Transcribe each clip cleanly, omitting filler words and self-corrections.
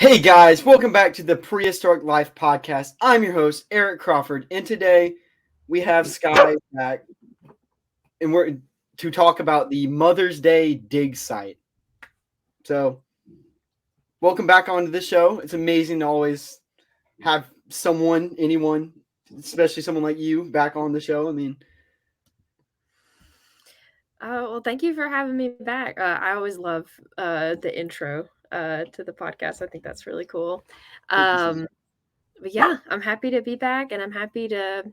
Hey guys, welcome back to the Prehistoric Life Podcast. I'm your host, Eric Crawford, and today we have Skye back, and we're to talk about the Mother's Day dig site. So, welcome back onto the show. It's amazing to always have anyone, especially someone like you, back on the show. Well, thank you for having me back. I always love the intro to the podcast. I think that's really cool. Um, but yeah, I'm happy to be back, and I'm happy to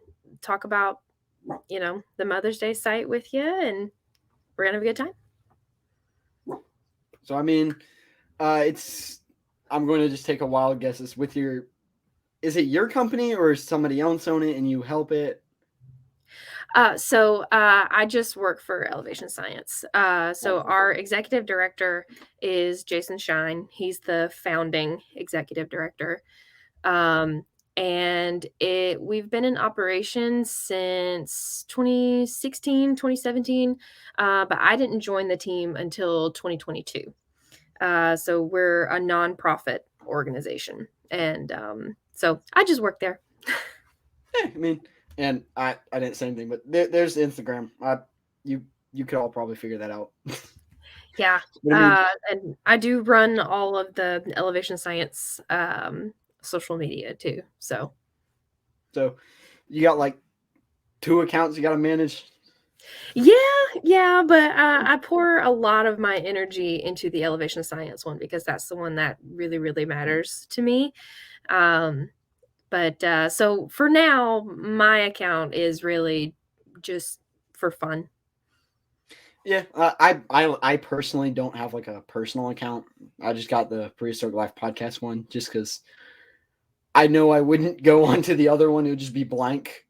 talk about the Mother's Day site with you, and we're gonna have a good time. So, it's. I'm going to just take a wild guess. Is it your company or is somebody else own it and you help it? I just work for Elevation Science. So our executive director is Jason Shine. He's the founding executive director. Um, and we've been in operation since 2016, 2017, but I didn't join the team until 2022. So we're a nonprofit organization, and so I just work there. And I didn't say anything, but there's Instagram. You could all probably figure that out. Yeah, and I do run all of the Elevation Science social media too. So you got like 2 accounts you got to manage. Yeah, but I pour a lot of my energy into the Elevation Science one because that's the one that really, really matters to me. But so for now, my account is really just for fun. Yeah, I personally don't have like a personal account. I just got the Prehistoric Life Podcast one just because I know I wouldn't go onto the other one; it would just be blank.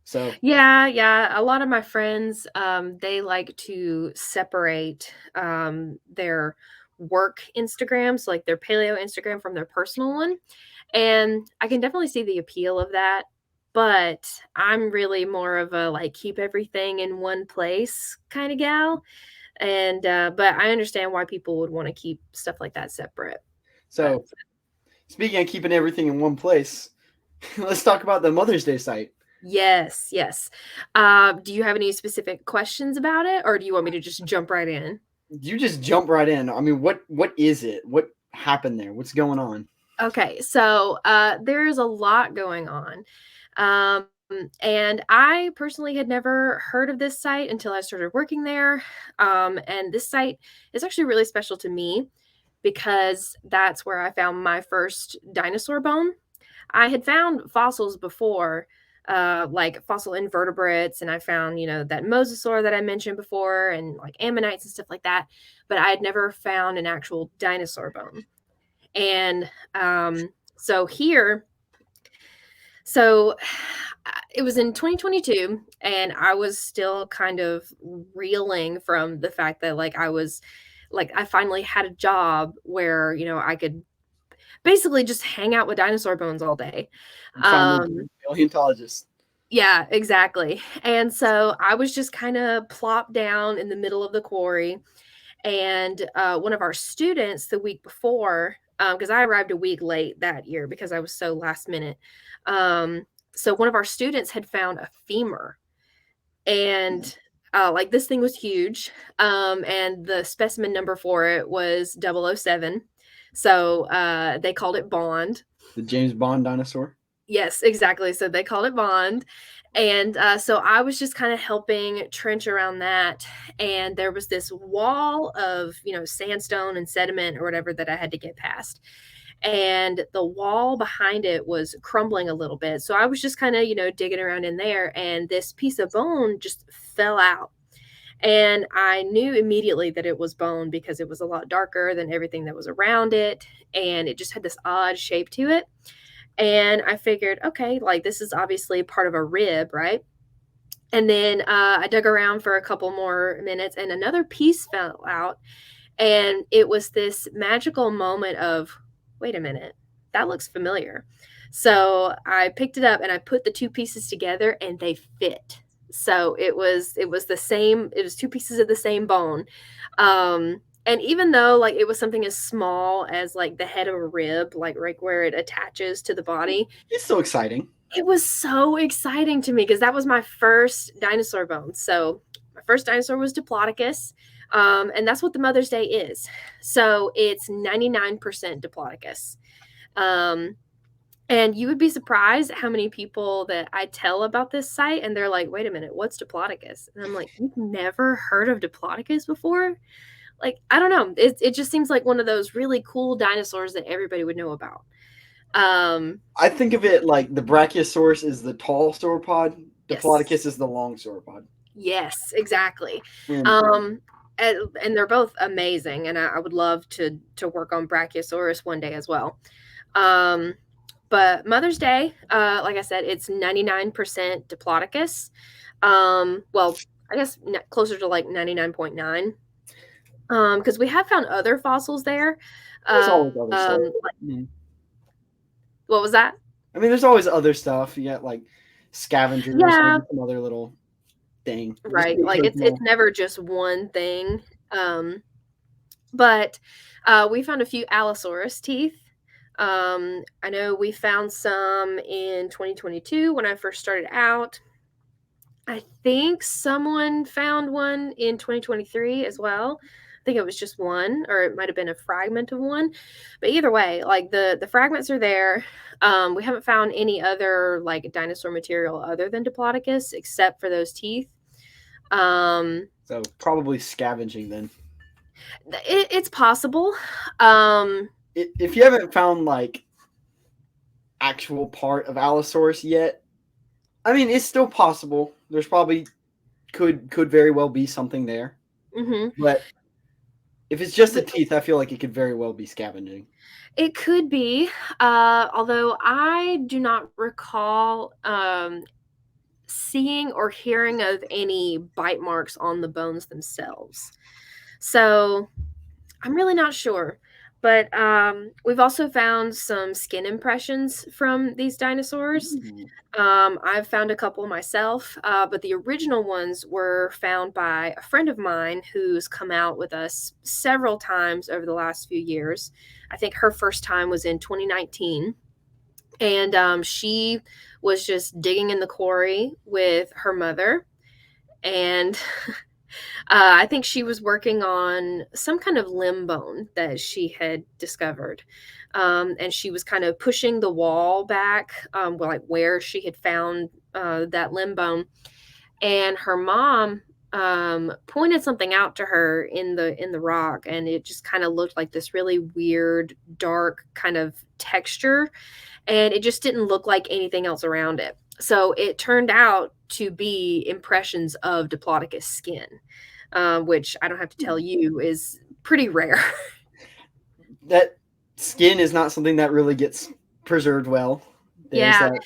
So Yeah. A lot of my friends, they like to separate their work Instagrams, like their paleo Instagram, from their personal one. And I can definitely see the appeal of that. But I'm really more of a like keep everything in one place kind of gal. And but I understand why people would want to keep stuff like that separate. But speaking of keeping everything in one place, let's talk about the Mother's Day site. yes. Do you have any specific questions about it, or do you want me to just jump right in? You just jump right in. What is it? What happened there? What's going on? Okay, so there is a lot going on. And I personally had never heard of this site until I started working there. And this site is actually really special to me because that's where I found my first dinosaur bone. I had found fossils before, like fossil invertebrates, and I found, that mosasaur that I mentioned before, and like ammonites and stuff like that. But I had never found an actual dinosaur bone. And so here, so it was in 2022, and I was still kind of reeling from the fact that I finally had a job where, I could basically just hang out with dinosaur bones all day. Paleontologist. Yeah, exactly. And so I was just kind of plopped down in the middle of the quarry. And one of our students the week before, because I arrived a week late that year because I was so last minute. So one of our students had found a femur, and like this thing was huge. And the specimen number for it was 007. So they called it Bond. The James Bond dinosaur. Yes, exactly. So they called it Bond. And so I was just kind of helping trench around that. And there was this wall of, sandstone and sediment or whatever that I had to get past. And the wall behind it was crumbling a little bit. So I was just kind of, digging around in there. And this piece of bone just fell out. And I knew immediately that it was bone because it was a lot darker than everything that was around it. And it just had this odd shape to it. And I figured, okay, like this is obviously part of a rib, right? And then I dug around for a couple more minutes and another piece fell out. And it was this magical moment of, wait a minute, that looks familiar. So I picked it up and I put the two pieces together and they fit. So it was the same, it was two pieces of the same bone. And even though like it was something as small as like the head of a rib, like right where it attaches to the body, It's so exciting. it was so exciting to me because that was my first dinosaur bone. So my first dinosaur was Diplodocus. And that's what the Mother's Day is. So it's 99% Diplodocus. And you would be surprised how many people that I tell about this site and they're like, wait a minute, what's Diplodocus? And I'm like, you've never heard of Diplodocus before? Like, I don't know. It just seems like one of those really cool dinosaurs that everybody would know about. I think of it like the Brachiosaurus is the tall sauropod, Diplodocus Yes. is the long sauropod. Yes, exactly. And And they're both amazing, and I would love to work on Brachiosaurus one day as well. But Mother's Day, like I said, it's 99% Diplodocus. Well, I guess closer to like 99.9. Because we have found other fossils there. there's always other stuff. What was that? I mean, there's always other stuff. You got like scavengers, Yeah. maybe some other little thing. Just Right. the Like it's occasional- never just one thing. But we found a few Allosaurus teeth. I know we found some in 2022 when I first started out. I think someone found one in 2023 as well. I think it was just one, or it might have been a fragment of one. But either way, like the fragments are there. We haven't found any other like dinosaur material other than Diplodocus except for those teeth. So probably scavenging then. It's possible. If you haven't found like actual part of Allosaurus yet, I mean, it's still possible. There's probably could very well be something there. Mm-hmm. But if it's just the teeth, I feel like it could very well be scavenging. It could be, although I do not recall seeing or hearing of any bite marks on the bones themselves. So I'm really not sure. But we've also found some skin impressions from these dinosaurs. I've found a couple myself, but the original ones were found by a friend of mine who's come out with us several times over the last few years. I think her first time was in 2019. And she was just digging in the quarry with her mother. And I think she was working on some kind of limb bone that she had discovered. And she was kind of pushing the wall back, like where she had found that limb bone. And her mom pointed something out to her in the rock, and it just kind of looked like this really weird, dark kind of texture, and it just didn't look like anything else around it. So it turned out to be impressions of Diplodocus skin, which I don't have to tell you is pretty rare. That skin is not something that really gets preserved well. There's Yeah. that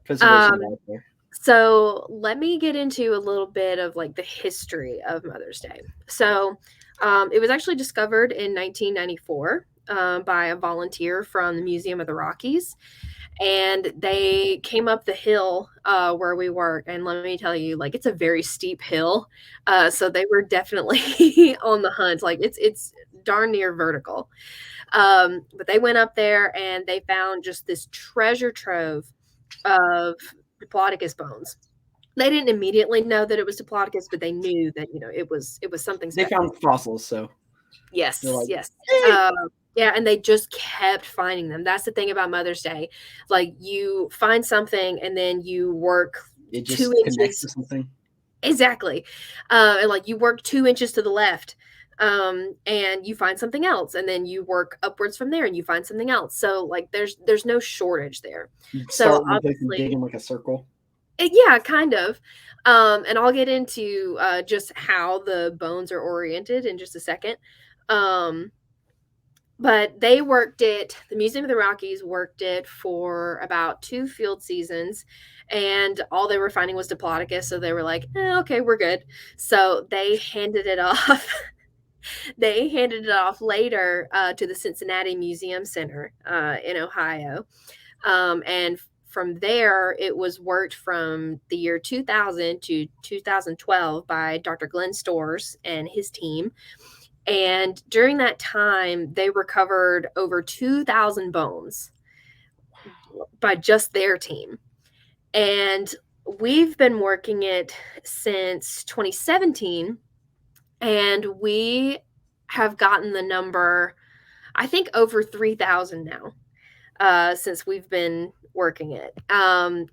preservation out there. So let me get into a little bit of like the history of Mother's Day. So it was actually discovered in 1994 by a volunteer from the Museum of the Rockies. And they came up the hill where we work. And let me tell you, like, it's a very steep hill. So they were definitely on the hunt. Like, it's darn near vertical. But they went up there and they found just this treasure trove of Diplodocus bones. They didn't immediately know that it was Diplodocus, but they knew that, it was something They special. found fossils, so Yes, like, yes. Yeah, and they just kept finding them. That's the thing about Mother's Day. Like, you find something and then you work it just 2 connects inches. to something. Exactly. And like you work 2 inches to the left, and you find something else, and then you work upwards from there and you find something else. So like there's no shortage there. You So start with like obviously, digging like a circle. yeah, kind of. And I'll get into just how the bones are oriented in just a second. But they worked it, the Museum of the Rockies worked it for about 2 field seasons, and all they were finding was Diplodocus. So they were like, okay, we're good. So they handed it off. They handed it off later to the Cincinnati Museum Center in Ohio. And from there, it was worked from the year 2000 to 2012 by Dr. Glenn Storrs and his team. And during that time, they recovered over 2,000 bones by just their team. And we've been working it since 2017, and we have gotten the number, I think, over 3,000 now, since we've been working it.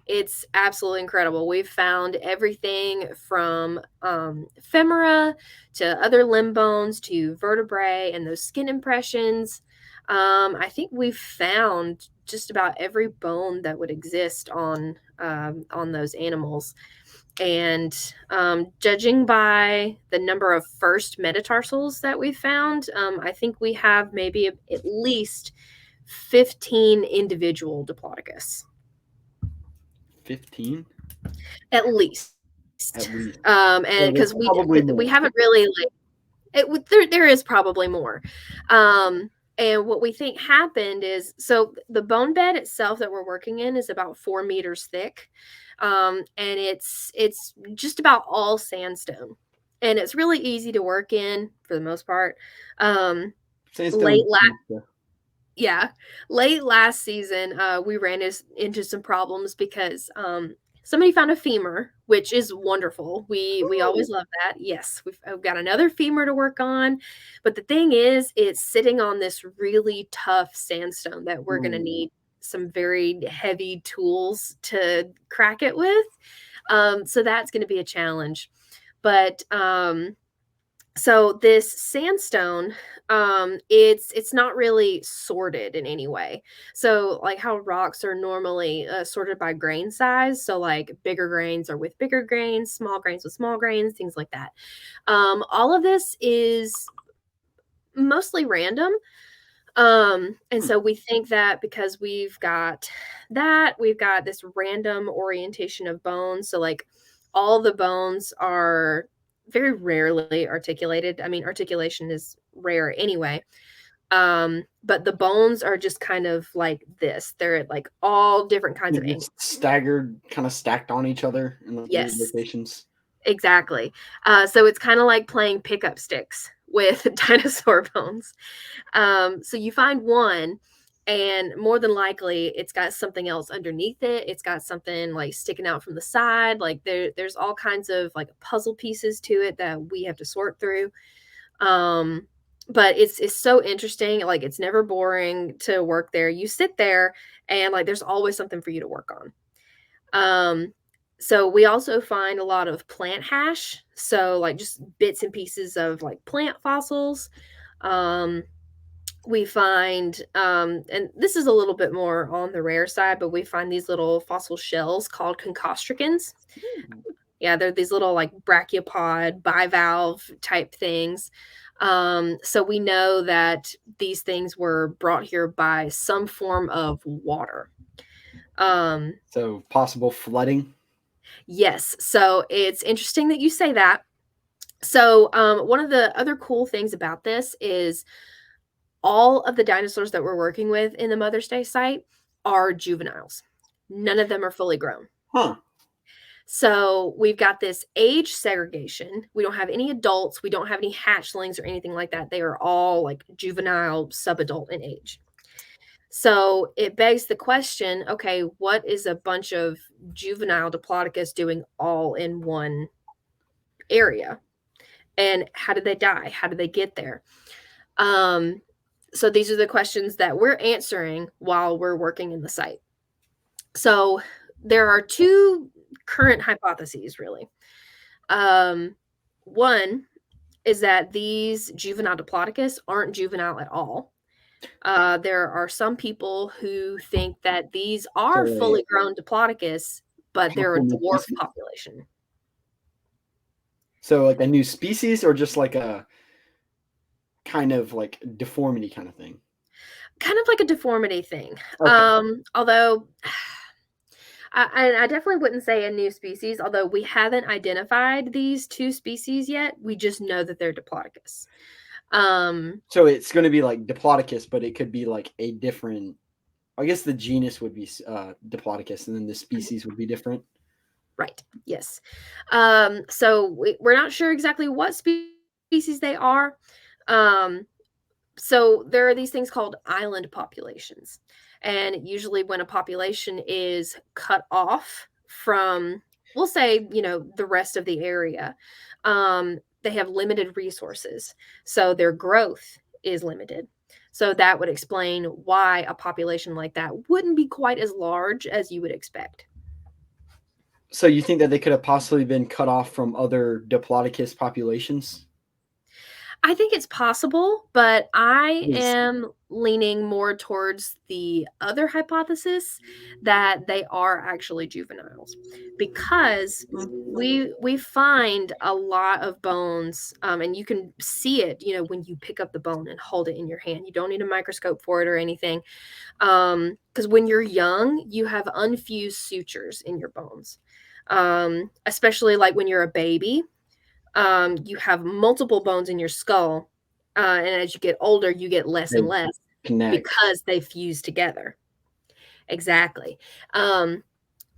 It's absolutely incredible. We've found everything from femora to other limb bones to vertebrae and those skin impressions. I think we've found just about every bone that would exist on those animals. And judging by the number of first metatarsals that we found, I think we have maybe at least 15 individual Diplodocus. 15? At least. At least. And So because there's probably more. we haven't really there is probably more. And what we think happened is, so the bone bed itself that we're working in is about 4 meters thick. And it's just about all sandstone. And it's really easy to work in for the most part. Sandstone. Late last season, we ran into some problems because somebody found a femur, which is wonderful. We always love that. Yes, we've got another femur to work on, but the thing is, it's sitting on this really tough sandstone that we're going to need some very heavy tools to crack it with. So that's going to be a challenge. But so this sandstone, it's not really sorted in any way. So like how rocks are normally sorted by grain size. So like bigger grains are with bigger grains, small grains with small grains, things like that. All of this is mostly random. And so we think that because we've got this random orientation of bones. So like all the bones are very rarely articulated. I mean, articulation is rare anyway. But the bones are just kind of like this. They're at like all different kinds of angles. Staggered, kind of stacked on each other in the Yes. locations. Exactly. So it's kind of like playing pickup sticks with dinosaur bones. So you find one, and more than likely it's got something else underneath it. It's got something like sticking out from the side. Like there's all kinds of like puzzle pieces to it that we have to sort through. But it's so interesting. Like it's never boring to work there. You sit there and like there's always something for you to work on. So we also find a lot of plant hash. So like just bits and pieces of like plant fossils. We find, and this is a little bit more on the rare side, but we find these little fossil shells called concostricans. Yeah, they're these little like brachiopod, bivalve type things. So we know that these things were brought here by some form of water. So possible flooding. Yes. So it's interesting that you say that. So one of the other cool things about this is all of the dinosaurs that we're working with in the Mother's Day site are juveniles. None of them are fully grown. Huh. So we've got this age segregation. We don't have any adults. We don't have any hatchlings or anything like that. They are all like juvenile, subadult in age. So it begs the question, okay, what is a bunch of juvenile Diplodocus doing all in one area? And how did they die? How did they get there? So these are the questions that we're answering while we're working in the site. So there are two current hypotheses, really. One is that these juvenile Diplodocus aren't juvenile at all. There are some people who think that these are fully grown Diplodocus, but they're a dwarf population. So like a new species, or just like a kind of like deformity kind of thing? Kind of like a deformity thing. Okay. Although I definitely wouldn't say a new species, although we haven't identified these two species yet. We just know that they're Diplodocus. So it's going to be like Diplodocus, but it could be like a different, I guess the genus would be Diplodocus, and then the species would be different. Right. Yes. So we're not sure exactly what species they are. Um, so there are these things called island populations. And usually when a population is cut off from, we'll say, the rest of the area, they have limited resources. So their growth is limited. So that would explain why a population like that wouldn't be quite as large as you would expect. So you think that they could have possibly been cut off from other Diplodocus populations? I think it's possible, but I Yes. am leaning more towards the other hypothesis that they are actually juveniles, because we find a lot of bones, and you can see it, when you pick up the bone and hold it in your hand. You don't need a microscope for it or anything, because when you're young, you have unfused sutures in your bones, especially like when you're a baby. You have multiple bones in your skull, and as you get older, you get less and They less connect. because they fuse together. Exactly.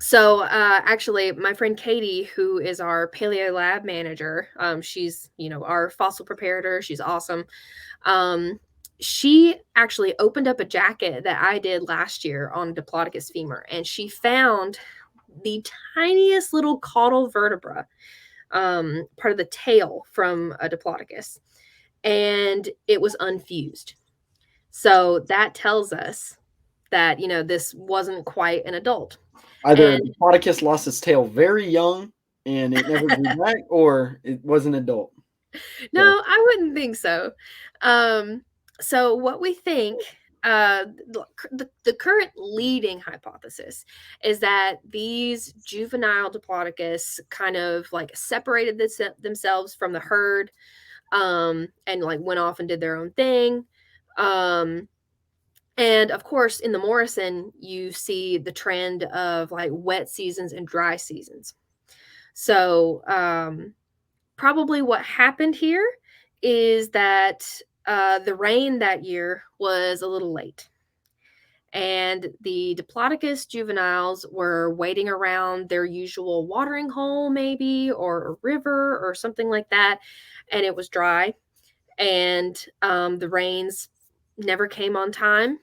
So actually, my friend Katie, who is our paleo lab manager, she's our fossil preparator. She's awesome. She actually opened up a jacket that I did last year on Diplodocus femur, and she found the tiniest little caudal vertebra, part of the tail from a Diplodocus, and it was unfused. So that tells us that this wasn't quite an adult. Either And Diplodocus lost its tail very young and it never grew back, or it was an adult. no, So I wouldn't think so. So what we think, the current leading hypothesis is that these juvenile Diplodocus kind of like separated themselves from the herd, and like went off and did their own thing. Um, and of course, in the Morrison, you see the trend of like wet seasons and dry seasons. So, probably what happened here is that the rain that year was a little late. And the Diplodocus juveniles were waiting around their usual watering hole, maybe, or a river or something like that. And it was dry. And the rains never came on time.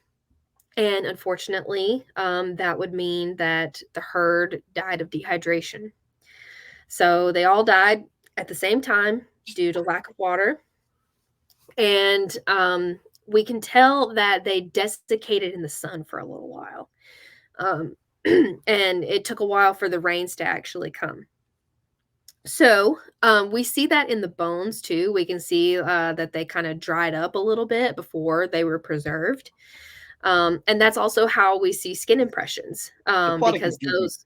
And unfortunately, that would mean that the herd died of dehydration. So they all died at the same time due to lack of water. And we can tell that they desiccated in the sun for a little while. Um, and it took a while for the rains to actually come. So we see that in the bones too. We can see that they kind of dried up a little bit before they were preserved. And that's also how we see skin impressions, Diplodocus because juvenile. those,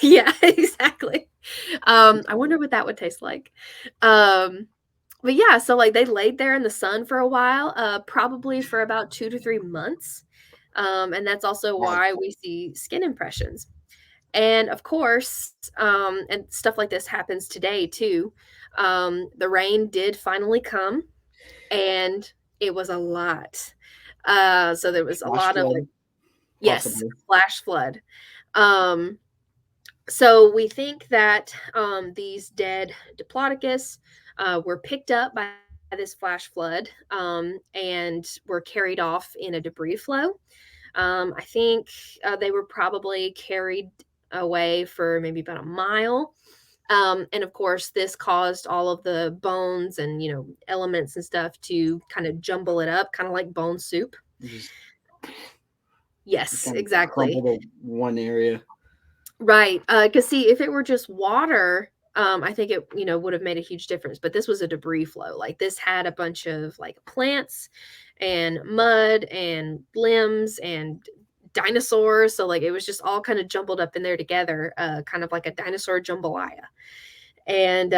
yeah, exactly. I wonder what that would taste like. But yeah, so like they laid there in the sun for a while, probably for about 2 to 3 months. And that's also Wow. why we see skin impressions. And of course, and stuff like this happens today too. The rain did finally come, and it was a lot. So there was a Flash lot of like, flood, yes, possibly. flash flood. Um, so we think that these dead Diplodocus were picked up by this flash flood, and were carried off in a debris flow. I think they were probably carried away for maybe about a mile. And of course, this caused all of the bones and elements and stuff to kind of jumble it up, kind of like bone soup. Just Yes, kind of exactly. crumpled to one area. Right. Because see, if it were just water, I think it, would have made a huge difference. But this was a debris flow. Like this had a bunch of like plants and mud and limbs and dinosaurs. So like it was just all kind of jumbled up in there together, kind of like a dinosaur jambalaya. And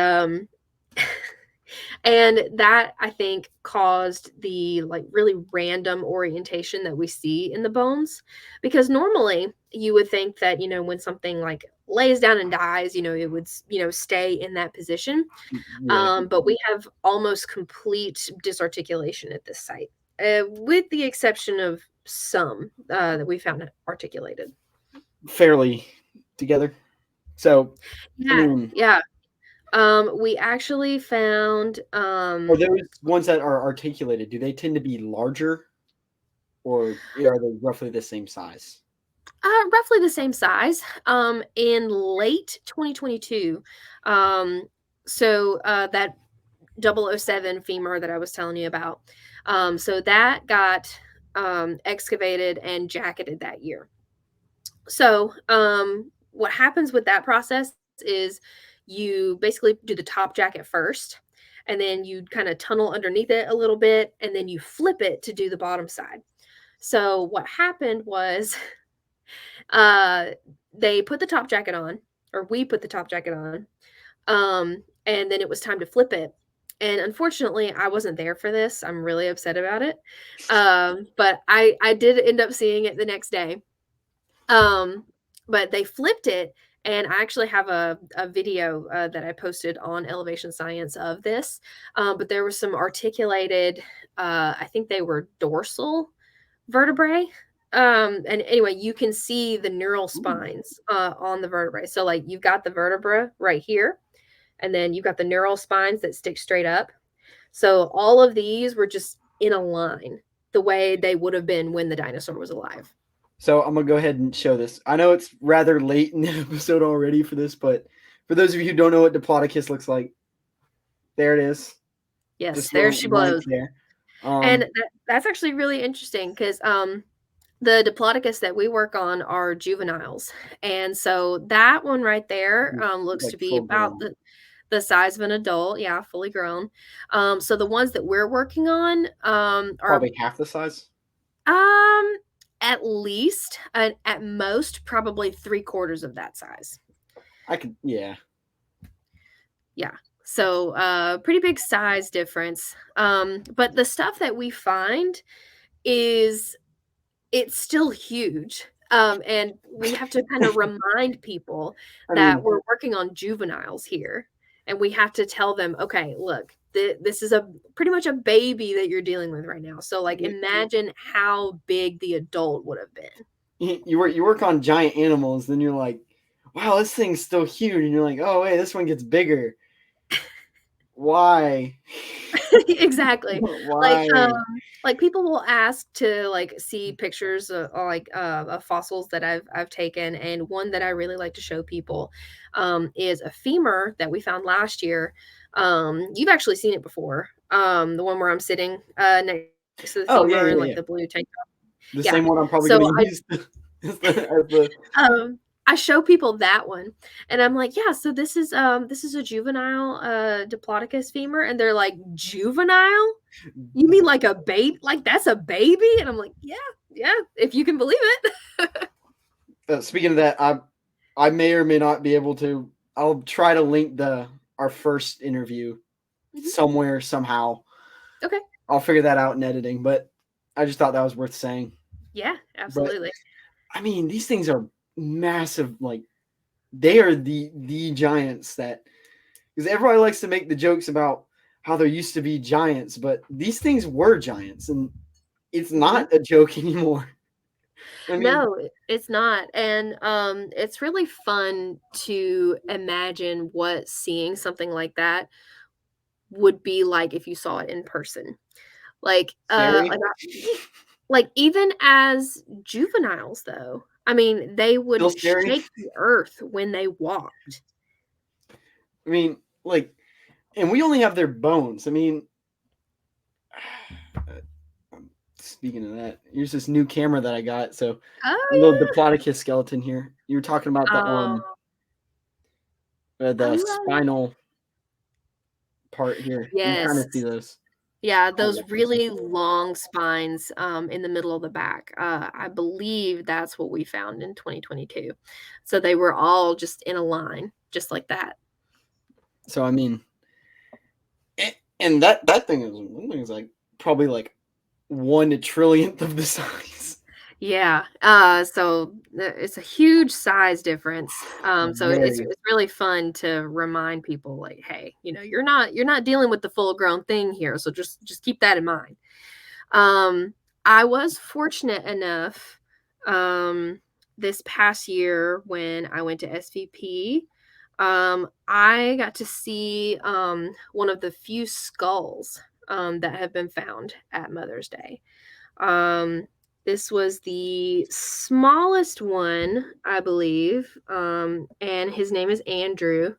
and that I think caused the like really random orientation that we see in the bones, because normally you would think that when something like lays down and dies, it would stay in that position. Yeah, But we have almost complete disarticulation at this site, with the exception of some that we found articulated. fairly together. So, I Yeah, mean, yeah. We actually found Or those ones that are articulated, do they tend to be larger, or are they roughly the same size? roughly the same size. In late 2022, um, that 007 femur that I was telling you about, so that got excavated and jacketed that year. So, what happens with that process is you basically do the top jacket first, and then you kind of tunnel underneath it a little bit, and then you flip it to do the bottom side. So, what happened was uh, they put the top jacket on, or we put the top jacket on, and then it was time to flip it. And unfortunately, I wasn't there for this. I'm really upset about it. But I did end up seeing it the next day. Um, but they flipped it, and I actually have a video that I posted on Elevation Science of this. But there was some articulated, I think they were dorsal vertebrae. And anyway, you can see the neural spines on the vertebrae. So, like, you've got the vertebra right here, and then you've got the neural spines that stick straight up. So, all of these were just in a line the way they would have been when the dinosaur was alive. So I'm gonna go ahead and show this. I know it's rather late in the episode already for this, but for those of you who don't know what Diplodocus looks like, there it is. Yes, Just there she blows. there. And that's actually really interesting because the Diplodocus that we work on are juveniles. And so that one right there looks like to be about the size of an adult. Yeah, fully grown. So the ones that we're working on are probably half the size. At least, at most, probably 3/4 of that size. Yeah. Yeah. So pretty big size difference. But the stuff that we find is it's still huge. And we have to kind of remind people that we're working on juveniles here. And we have to tell them, okay, look, this is pretty much a baby that you're dealing with right now. So, like, imagine how big the adult would have been. You work on giant animals, then you're like, wow, this thing's still huge, and you're like, oh wait, this one gets bigger. Why? Exactly. Why? Like people will ask to like see pictures of fossils that I've taken, and one that I really like to show people is a femur that we found last year. You've actually seen it before. The one where I'm sitting next to the femur and like the blue tank top. The same one I'm probably going to use as the I show people that one, and I'm like, yeah, so this is a juvenile Diplodocus femur, and they're like, juvenile? You mean like a baby? Like that's a baby? And I'm like, yeah, if you can believe it. Speaking of that, I may or may not be able to. I'll try to link our first interview somewhere somehow. Okay. I'll figure that out in editing, but I just thought that was worth saying. Yeah, absolutely. But, I mean, these things are massive. Like, they are the giants that, because everybody likes to make the jokes about how there used to be giants, but these things were giants, and it's not a joke anymore. I mean, no, it's not. And it's really fun to imagine what seeing something like that would be like if you saw it in person. Like even as juveniles though, I mean, they would shake the earth when they walked. I mean, like, and we only have their bones. I mean, speaking of that, here's this new camera that I got. So a little Diplodocus skeleton here. You were talking about the spinal part here. Yes. You kind of see those. Yeah, those really long spines in the middle of the back. I believe that's what we found in 2022. So they were all just in a line, just like that. So, I mean, and that thing is like probably like 1 trillionth of the size. Yeah. So it's a huge size difference. So it's really fun to remind people, like, hey, you're not dealing with the full grown thing here. So just keep that in mind. I was fortunate enough this past year when I went to SVP. I got to see one of the few skulls that have been found at Mother's Day. This was the smallest one, I believe, and his name is Andrew.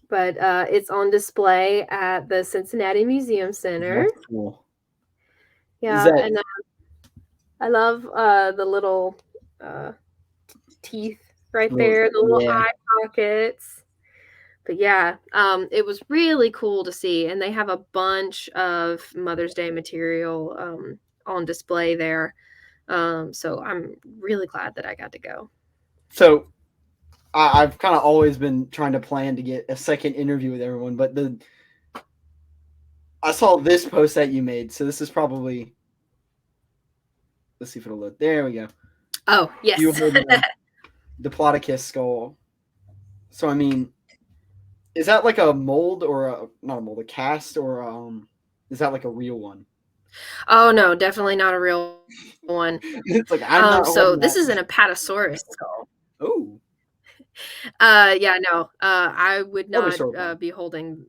But it's on display at the Cincinnati Museum Center. That's cool. Yeah, and I love the little teeth right there, the little eye pockets. But yeah, it was really cool to see, and they have a bunch of Mother's Day material on display there. So I'm really glad that I got to go. So I've kind of always been trying to plan to get a second interview with everyone, but I saw this post that you made, so this is probably. Let's see if it'll load. There we go. Oh yes, you hold the Diplodocus skull. So I mean, is that like a mold or not a mold, a cast, or is that like a real one? Oh no, definitely not a real one. It's like I'm not. So this is an Apatosaurus skull. Oh. Yeah, no. I would not be holding.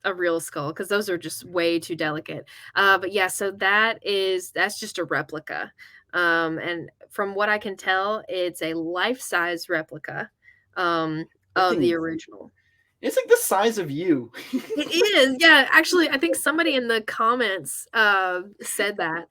A real skull, because those are just way too delicate. But yeah, so that's just a replica. And from what I can tell, it's a life-size replica of the original. It's like the size of you. It is. Yeah, actually, I think somebody in the comments said that.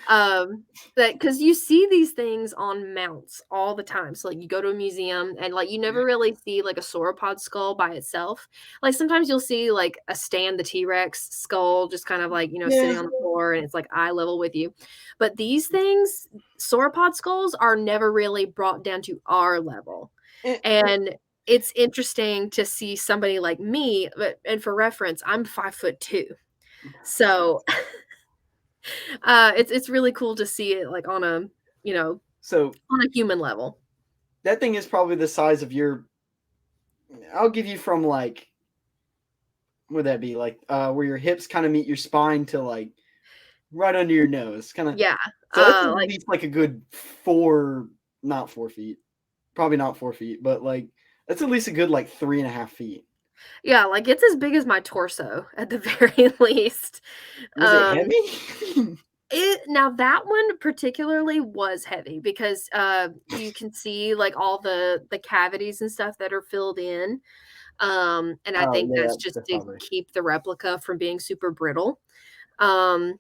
That because you see these things on mounts all the time. So like you go to a museum and like you never really see like a sauropod skull by itself. Like sometimes you'll see like a Stan the T-Rex skull just kind of like, sitting on the floor and it's like eye level with you. But these things, sauropod skulls, are never really brought down to our level. And it's interesting to see somebody like me, and for reference, I'm 5'2". So it's really cool to see it like on a, on a human level. That thing is probably the size of your. I'll give you from like. What would that be like? Where your hips kind of meet your spine to like right under your nose, kind of. Yeah. So that's at least like a good not 4 feet, probably not 4 feet, but like that's at least a good like 3.5 feet. Yeah, like it's as big as my torso at the very least. Was it heavy? Now that one particularly was heavy because you can see like all the cavities and stuff that are filled in. And I think that's just to keep the replica from being super brittle. And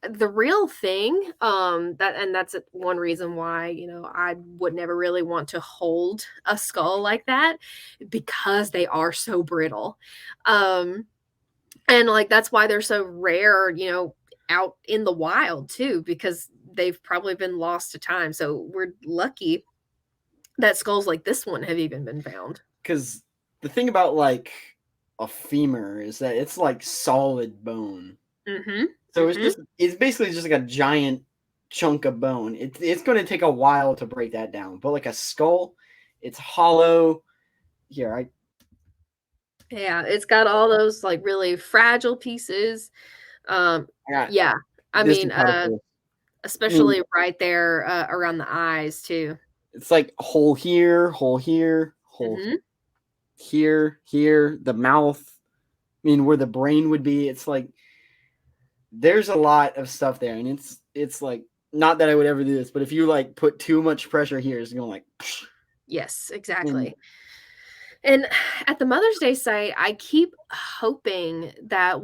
the real thing, that's one reason why, I would never really want to hold a skull like that, because they are so brittle. And like that's why they're so rare, out in the wild too, because they've probably been lost to time. So we're lucky that skulls like this one have even been found. Because the thing about like a femur is that it's like solid bone. Mm-hmm. So it's basically just like a giant chunk of bone. It's going to take a while to break that down. But like a skull, it's hollow. Yeah, it's got all those like really fragile pieces. Especially right there around the eyes too. It's like hole here, hole here, hole here, the mouth. I mean, where the brain would be. It's like there's a lot of stuff there, and it's like, not that I would ever do this, but if you like put too much pressure here, it's going like. Yes, exactly. And at the Mother's Day site, I keep hoping that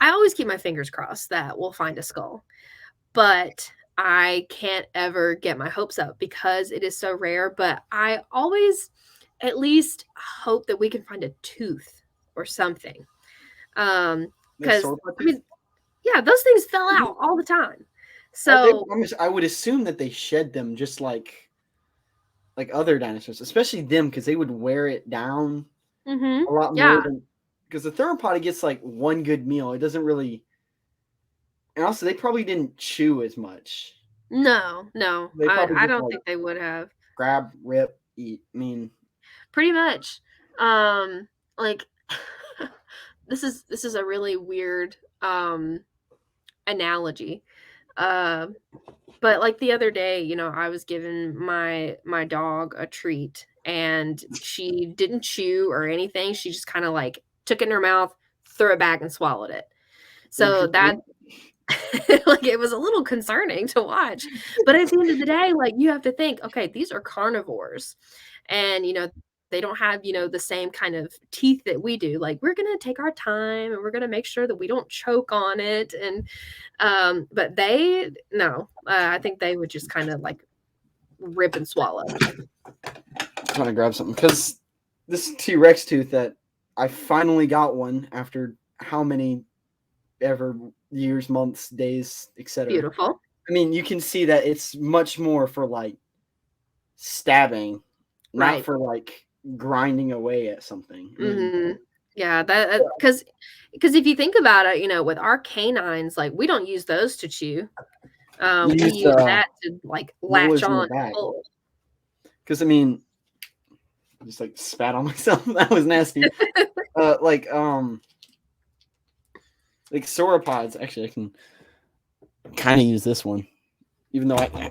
I always keep my fingers crossed that we'll find a skull, but I can't ever get my hopes up because it is so rare. But I always at least hope that we can find a tooth or something. Because those things fell out all the time. So I would assume that they shed them just like other dinosaurs, especially them, because they would wear it down a lot more than, because the theropod gets like one good meal. It doesn't really, and also they probably didn't chew as much. No, I don't think they would have. Grab, rip, eat. I mean, pretty much. Like this is a really weird analogy. But like the other day, you know, I was giving my dog a treat and she didn't chew or anything. She just kind of like took it in her mouth, threw it back and swallowed it. So that like it was a little concerning to watch. But at the end of the day, like you have to think, okay, these are carnivores. And you know, they don't have, you know, the same kind of teeth that we do. Like we're gonna take our time and we're gonna make sure that we don't choke on it. And but they no, I think they would just kind of like rip and swallow. Trying to grab something because this T-Rex tooth that I finally got one after how many ever years, months, days, etc. Beautiful. I mean, you can see that it's much more for like stabbing, not for like grinding away at something. Mm-hmm. Yeah, that because if you think about it, you know, with our canines, like we don't use those to chew. We use that to like latch on. Because I mean, I just like spat on myself. That was nasty. Like sauropods. Actually, I can kind of use this one, even though I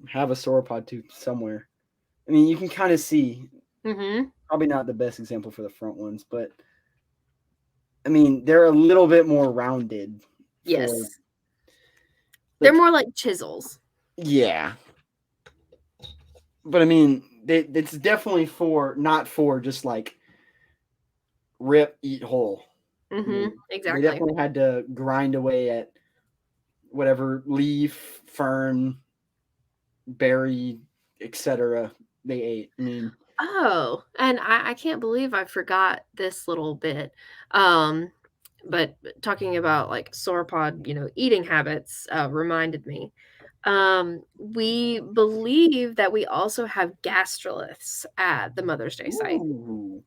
have a sauropod tooth somewhere. I mean, you can kind of see. Mm-hmm. Probably not the best example for the front ones, but I mean, they're a little bit more rounded. Yes. They're more like chisels. Yeah. But I mean, it's definitely not for just like rip, eat whole. Mm-hmm. I mean, exactly. They definitely had to grind away at whatever leaf, fern, berry, etc. they ate. I mean, oh, and I can't believe I forgot this little bit. But talking about like sauropod, you know, eating habits reminded me. We believe that we also have gastroliths at the Mother's Day site. ooh.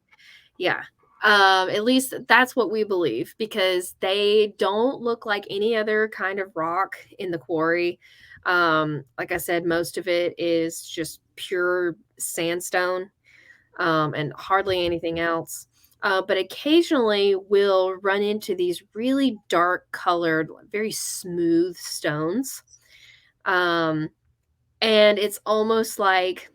Yeah. At least that's what we believe because they don't look like any other kind of rock in the quarry. Like I said, most of it is just pure sandstone and hardly anything else. But occasionally we'll run into these really dark colored, very smooth stones. And it's almost like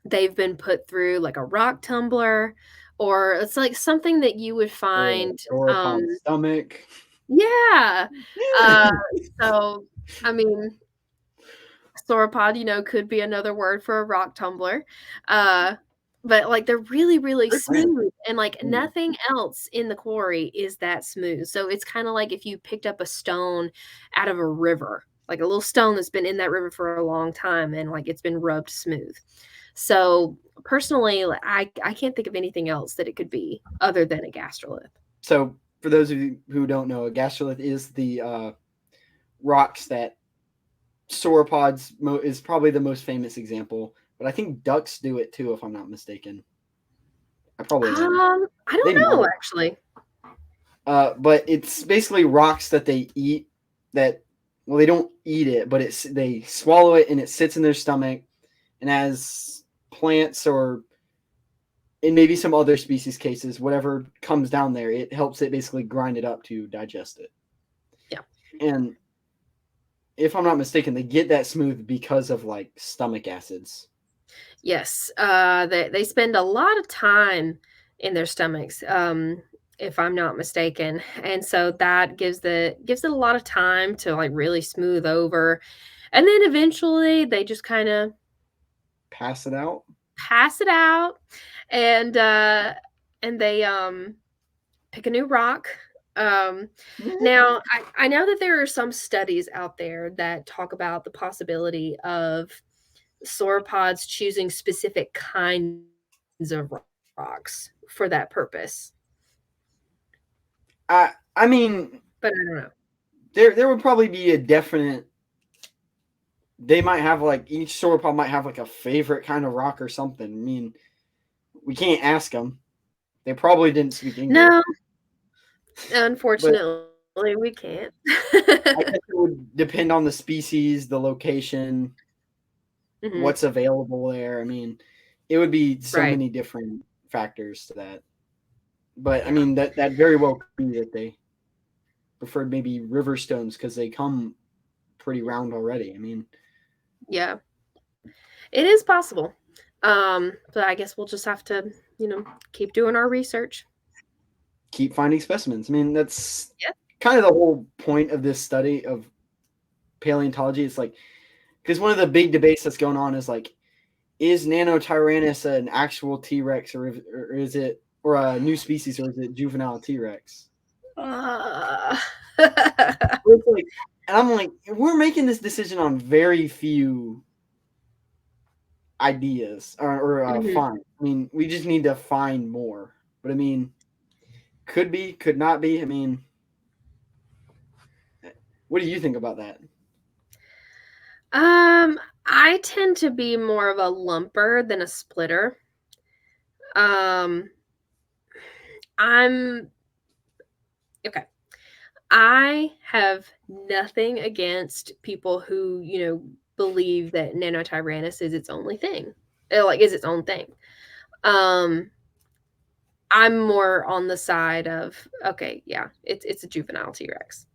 they've been put through like a rock tumbler, or it's like something that you would find stomach. Yeah. So I mean, sauropod, you know, could be another word for a rock tumbler. But like they're really, really smooth, and like nothing else in the quarry is that smooth. So it's kind of like if you picked up a stone out of a river, like a little stone that's been in that river for a long time, and like it's been rubbed smooth. So personally, I can't think of anything else that it could be other than a gastrolith. So for those of you who don't know, a gastrolith is the rocks that sauropods is probably the most famous example. But I think ducks do it too, if I'm not mistaken. I probably I don't know actually. But it's basically rocks that they eat. That they don't eat it, but they swallow it and it sits in their stomach. And as plants or in maybe some other species cases, whatever comes down there, it helps it basically grind it up to digest it. Yeah. And if I'm not mistaken, they get that smooth because of like stomach acids. Yes, they spend a lot of time in their stomachs, if I'm not mistaken, and so that gives it a lot of time to like really smooth over, and then eventually they just kind of pass it out, and they pick a new rock. Now I know that there are some studies out there that talk about the possibility of sauropods choosing specific kinds of rocks for that purpose. I mean, but I don't know. There would probably be a definite. They might have like each sauropod might have like a favorite kind of rock or something. I mean, we can't ask them. They probably didn't speak English. No, unfortunately, we can't. I guess it would depend on the species, the location. Mm-hmm. What's available there. I mean, it would be so many different factors to that. But I mean, that very well could be that they preferred maybe river stones because they come pretty round already. I mean, yeah, it is possible. But I guess we'll just have to, keep doing our research. keep finding specimens. I mean, that's Yeah. kind of the whole point of this study of paleontology. It's like, because one of the big debates that's going on is like, is Nanotyrannus an actual T-Rex or is it, or a new species, or is it juvenile T-Rex? It's like, and I'm like, we're making this decision on very few ideas or find. I mean, we just need to find more. But I mean, could be, could not be. I mean, what do you think about that? I tend to be more of a lumper than a splitter. I'm okay. I have nothing against people who, believe that Nanotyrannus is its only thing. Is its own thing. I'm more on the side of, okay, yeah, it's a juvenile T-Rex.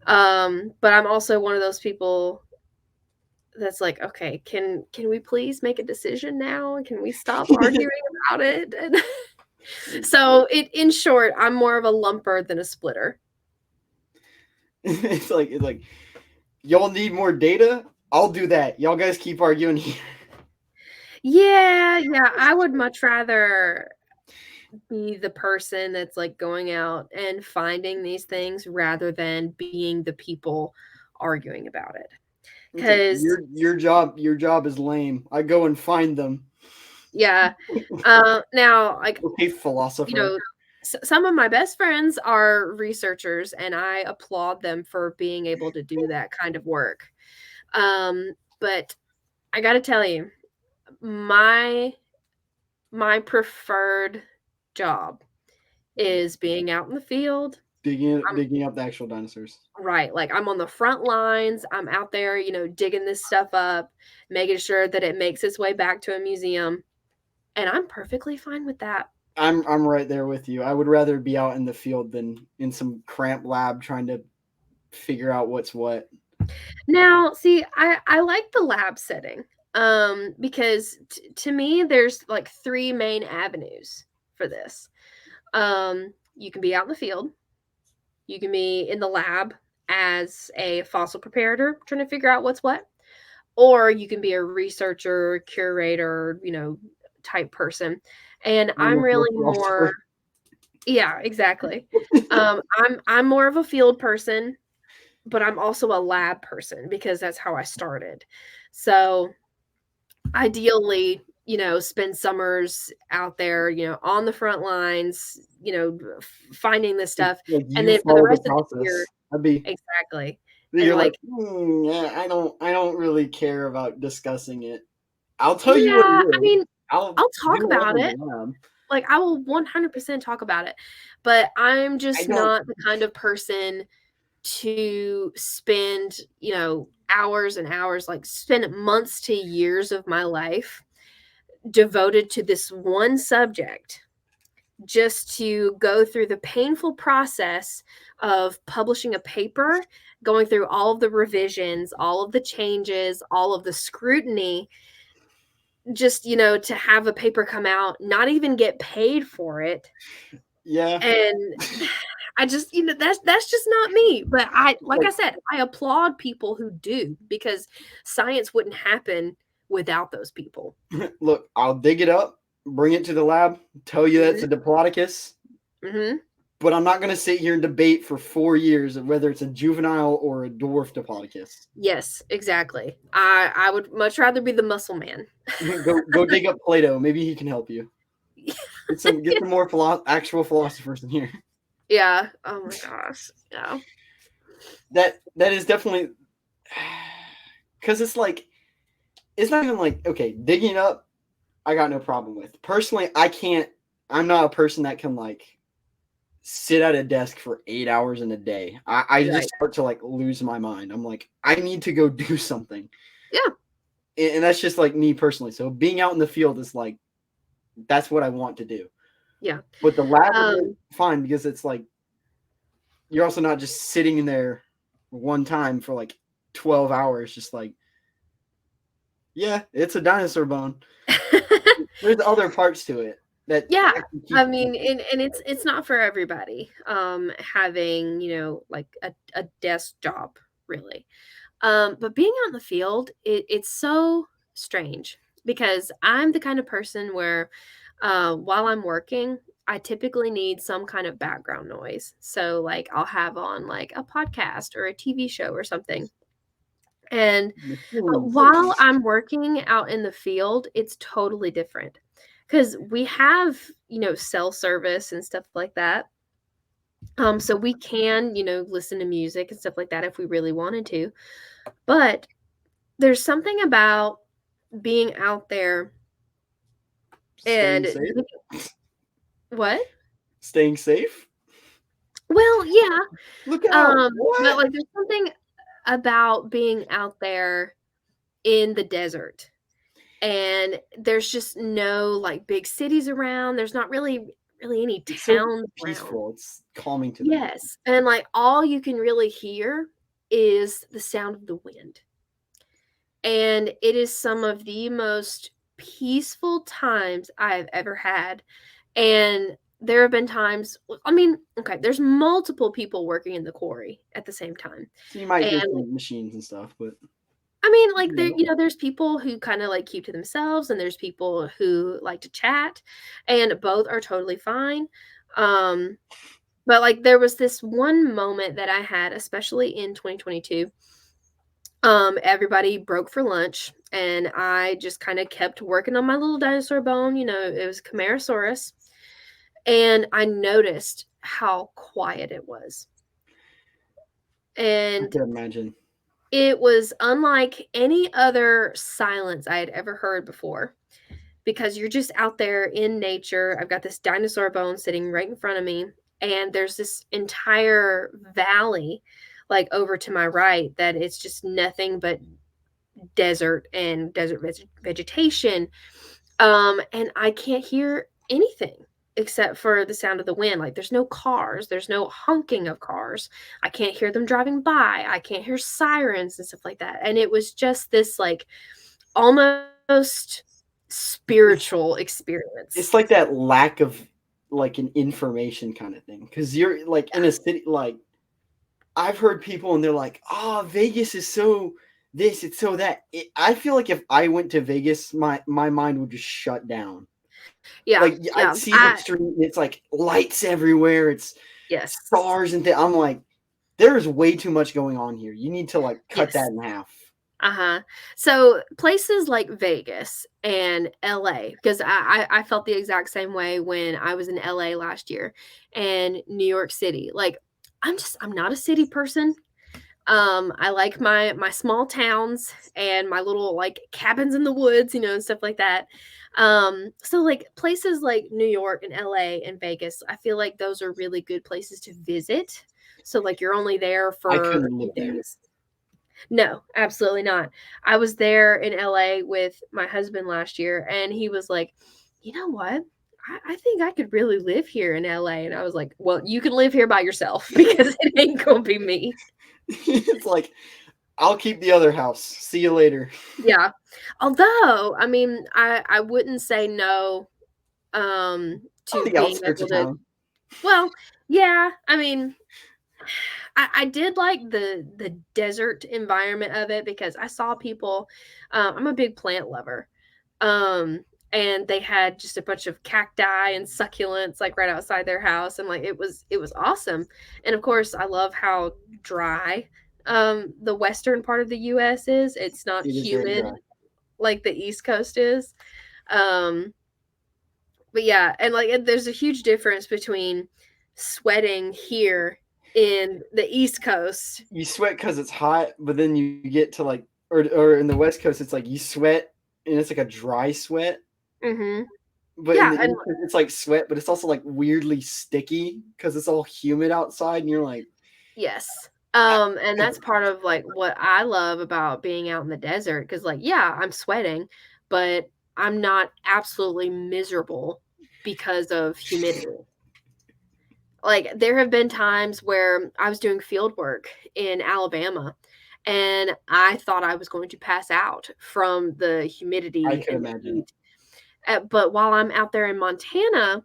But I'm also one of those people that's like, okay, can we please make a decision now? Can we stop arguing about it? So in short, I'm more of a lumper than a splitter. It's like y'all need more data? I'll do that. Y'all guys keep arguing here. Yeah, I would much rather be the person that's like going out and finding these things rather than being the people arguing about it. Because your job is lame. I go and find them. yeah. Now, like, okay, philosopher. Some of my best friends are researchers, and I applaud them for being able to do that kind of work. But I got to tell you, my preferred job is being out in the field, digging up the actual dinosaurs. Right, like I'm on the front lines. I'm out there, digging this stuff up, making sure that it makes its way back to a museum, and I'm perfectly fine with that. I'm right there with you. I would rather be out in the field than in some cramped lab trying to figure out what's what. Now, see, I like the lab setting because to me, there's like three main avenues for this. You can be out in the field, you can be in the lab as a fossil preparator trying to figure out what's what, or you can be a researcher, curator, type person. And I'm really more, yeah, exactly. I'm more of a field person, but I'm also a lab person because that's how I started. So ideally, spend summers out there, on the front lines, finding this stuff. And then for the rest of the year, exactly. You're like, yeah, I don't really care about discussing it. I'll tell you what it is. I mean, I'll talk about it. Like, I will 100% talk about it. But I'm just not the kind of person to spend, hours and hours, like spend months to years of my life devoted to this one subject just to go through the painful process of publishing a paper, going through all of the revisions, all of the changes, all of the scrutiny, just, to have a paper come out, not even get paid for it. Yeah. And I just, that's just not me. But I said, I applaud people who do, because science wouldn't happen without those people. Look, I'll dig it up, bring it to the lab, tell you that's a Diplodocus. Mm-hmm. But I'm not going to sit here and debate for 4 years of whether it's a juvenile or a dwarf Diplodocus. Yes, exactly. I would much rather be the muscle man. go dig up Plato. Maybe he can help you. Get some more actual philosophers in here. Yeah. Oh my gosh. Yeah. That is definitely, because it's like, it's not even like, okay, digging it up, I got no problem with. Personally, I'm not a person that can like sit at a desk for 8 hours in a day. I just start to like lose my mind. I'm like, I need to go do something. Yeah. And that's just like me personally. So being out in the field is like, that's what I want to do. Yeah. But the lab is fine because it's like, you're also not just sitting in there one time for like 12 hours, just like, yeah, it's a dinosaur bone. There's other parts to it that Yeah, actually I keep you mean, thinking. and it's not for everybody, having, like a desk job, really. But being out in the field, it's so strange because I'm the kind of person where, while I'm working, I typically need some kind of background noise. So, like, I'll have on like a podcast or a TV show or something. And while I'm working out in the field, it's totally different because we have, cell service and stuff like that. So we can, listen to music and stuff like that if we really wanted to. But there's something about being out there Staying and safe? what? Staying safe? Well, yeah. Look out. But What? like there's something about being out there in the desert. And there's just no like big cities around. There's not really any It's so towns around. peaceful. It's calming to the mind. Yes. And like all you can really hear is the sound of the wind. And it is some of the most peaceful times I've ever had. And there have been times, I mean, okay, there's multiple people working in the quarry at the same time. So you might hear And some machines and stuff, but I mean, like yeah. there's people who kind of like keep to themselves and there's people who like to chat, and both are totally fine. Um but like there was this one moment that I had, especially in 2022. Everybody broke for lunch and I just kind of kept working on my little dinosaur bone, it was Camarasaurus, and I noticed how quiet it was. I And can imagine. it was unlike any other silence I had ever heard before because you're just out there in nature. I've got this dinosaur bone sitting right in front of me, and there's this entire valley like over to my right that it's just nothing but desert and desert vegetation. And I can't hear anything except for the sound of the wind. Like there's no cars, there's no honking of cars. I can't hear them driving by. I can't hear sirens and stuff like that. And it was just this like almost spiritual experience. It's like that lack of like an information kind of thing. Because you're like in a city, like I've heard people and they're like, "Oh, Vegas is so this, it's so that." I feel like if I went to Vegas, my mind would just shut down. Yeah, Like yeah. I'd see the street, and it's like lights everywhere. It's Yes. stars and I'm like, there's way too much going on here. You need to like cut Yes. that in half. Uh-huh. So places like Vegas and LA, because I felt the exact same way when I was in LA last year, and New York City. Like I'm not a city person. I like my small towns and my little like cabins in the woods, and stuff like that. So like places like New York and LA and Vegas, I feel like those are really good places to visit. So like you're only there I for couldn't a few live there. days. No, absolutely not. I was there in LA with my husband last year, and he was like, "You know what? I think I could really live here in LA." And I was like, "Well, you can live here by yourself because it ain't gonna be me." It's like, I'll keep the other house. See you later. Yeah. Although, I mean, I wouldn't say no On to the being outskirts able of to. town. Well, yeah, I mean, I did like the desert environment of it because I saw people. I'm a big plant lover, and they had just a bunch of cacti and succulents like right outside their house, and like it was awesome. And of course, I love how dry the western part of the U.S. is. It's not It is very humid dry. like the East Coast is. Um, but yeah, and like there's a huge difference between sweating here in the East Coast. You sweat because it's hot, but then you get to like, or in the West Coast, it's like you sweat and it's like a dry sweat. Mm-hmm. But in Yeah, the and East Coast, it's like sweat, but it's also like weirdly sticky because it's all humid outside, and you're like, yes. And that's part of like what I love about being out in the desert because like yeah, I'm sweating, but I'm not absolutely miserable because of humidity. Like, there have been times where I was doing field work in Alabama, and I thought I was going to pass out from the I humidity could and the imagine. heat. But while I'm out there in Montana,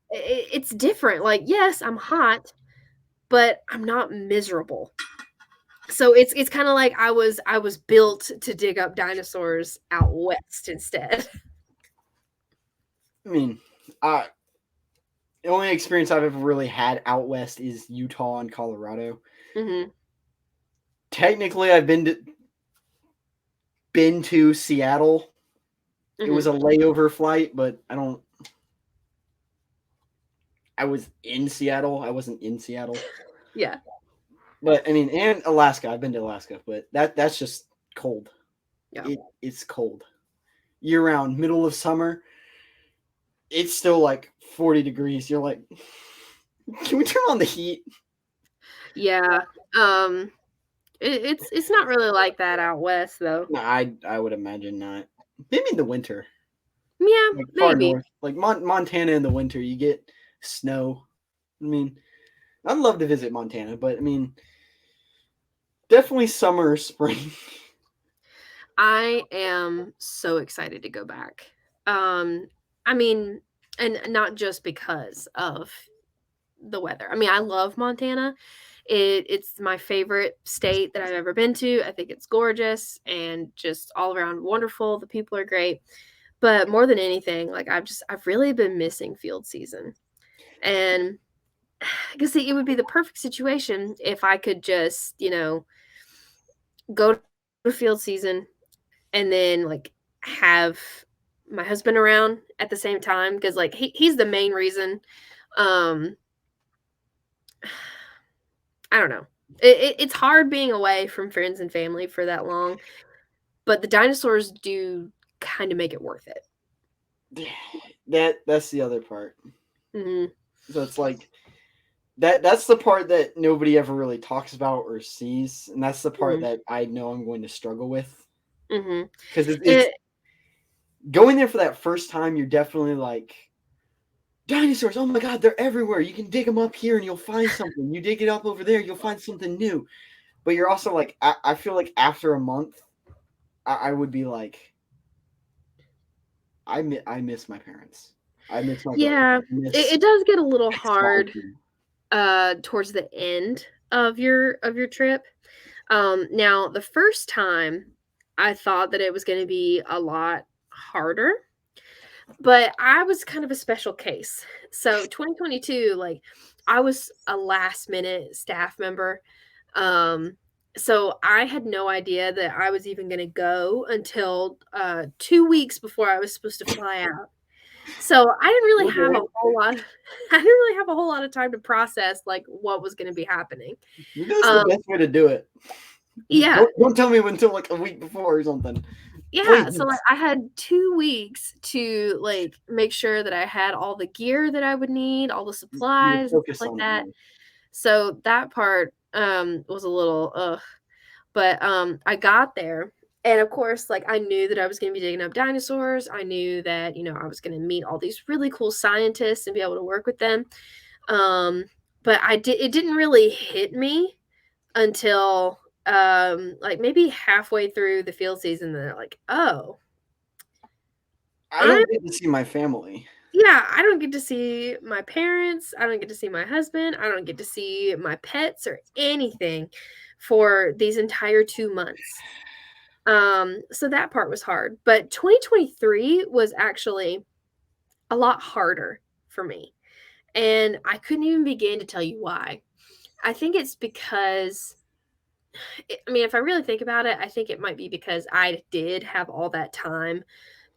it's different. Like, yes, I'm hot, but I'm not miserable. So it's kind of like I was built to dig up dinosaurs out west instead. I mean, the only experience I've ever really had out west is Utah and Colorado. Hmm. Technically, I've been to Seattle. It was Hmm. a layover flight, but I don't. I was in Seattle. I wasn't in Seattle. Yeah. But I mean, and Alaska. I've been to Alaska, but that's just cold. Yeah. It's cold year round. Middle of summer, it's still like 40 degrees. You're like, can we turn on the heat? Yeah. It's not really like that out west though. No, I would imagine not. Maybe in the winter, Yeah, like far maybe. north, like Montana in the winter, you get snow. I mean, I'd love to visit Montana, but I mean, definitely summer or spring. I am so excited to go back. I mean, and not just because of the weather. I mean, I love Montana. It's my favorite state that I've ever been to. I think it's gorgeous and just all around wonderful. The people are great. But more than anything, like I've really been missing field season. And I guess it would be the perfect situation if I could just, go to field season and then like have my husband around at the same time because like he's the main reason. um I don't know, it's hard being away from friends and family for that long, but the dinosaurs do kind of make it worth it. That's the other part. Hmm. So it's like that's the part that nobody ever really talks about or sees, and that's the part Hmm. that I know I'm going to struggle with Hmm. because it's It, going there for that first time. You're definitely like dinosaurs. Oh my god, they're everywhere. You can dig them up here and you'll find something. You dig it up over there, you'll find something new. But you're also like, I feel like after a month, I would be like, I miss my parents. I miss my brother. yeah, I miss it does get a little hard technology. towards the end of your trip. Now the first time I thought that it was going to be a lot harder, but I was kind of a special case. So 2022, like I was a last minute staff member. Um, so I had no idea that I was even going to go until 2 weeks before I was supposed to fly out. So I didn't really have a Okay. whole lot. I didn't really have a whole lot of time to process like what was going to be happening. That's the Um, best way to do it. yeah, Don't tell me until like a week before or something. yeah. So like Please. I had 2 weeks to like make sure that I had all the gear that I would need, all the You supplies and stuff focus like on it that. more. So that part was a little ugh. But I got there, and of course, like I knew that I was going to be digging up dinosaurs. I knew that, I was going to meet all these really cool scientists and be able to work with them. Um but it didn't really hit me until like maybe halfway through the field season that they're like, "Oh, I I don't get to see my family. yeah, I don't get to see my parents. I don't get to see my husband. I don't get to see my pets or anything for these entire 2 months." So that part was hard, but 2023 was actually a lot harder for me, and I couldn't even begin to tell you why. I think it's because I mean, if I really think about it, I think it might be because I did have all that time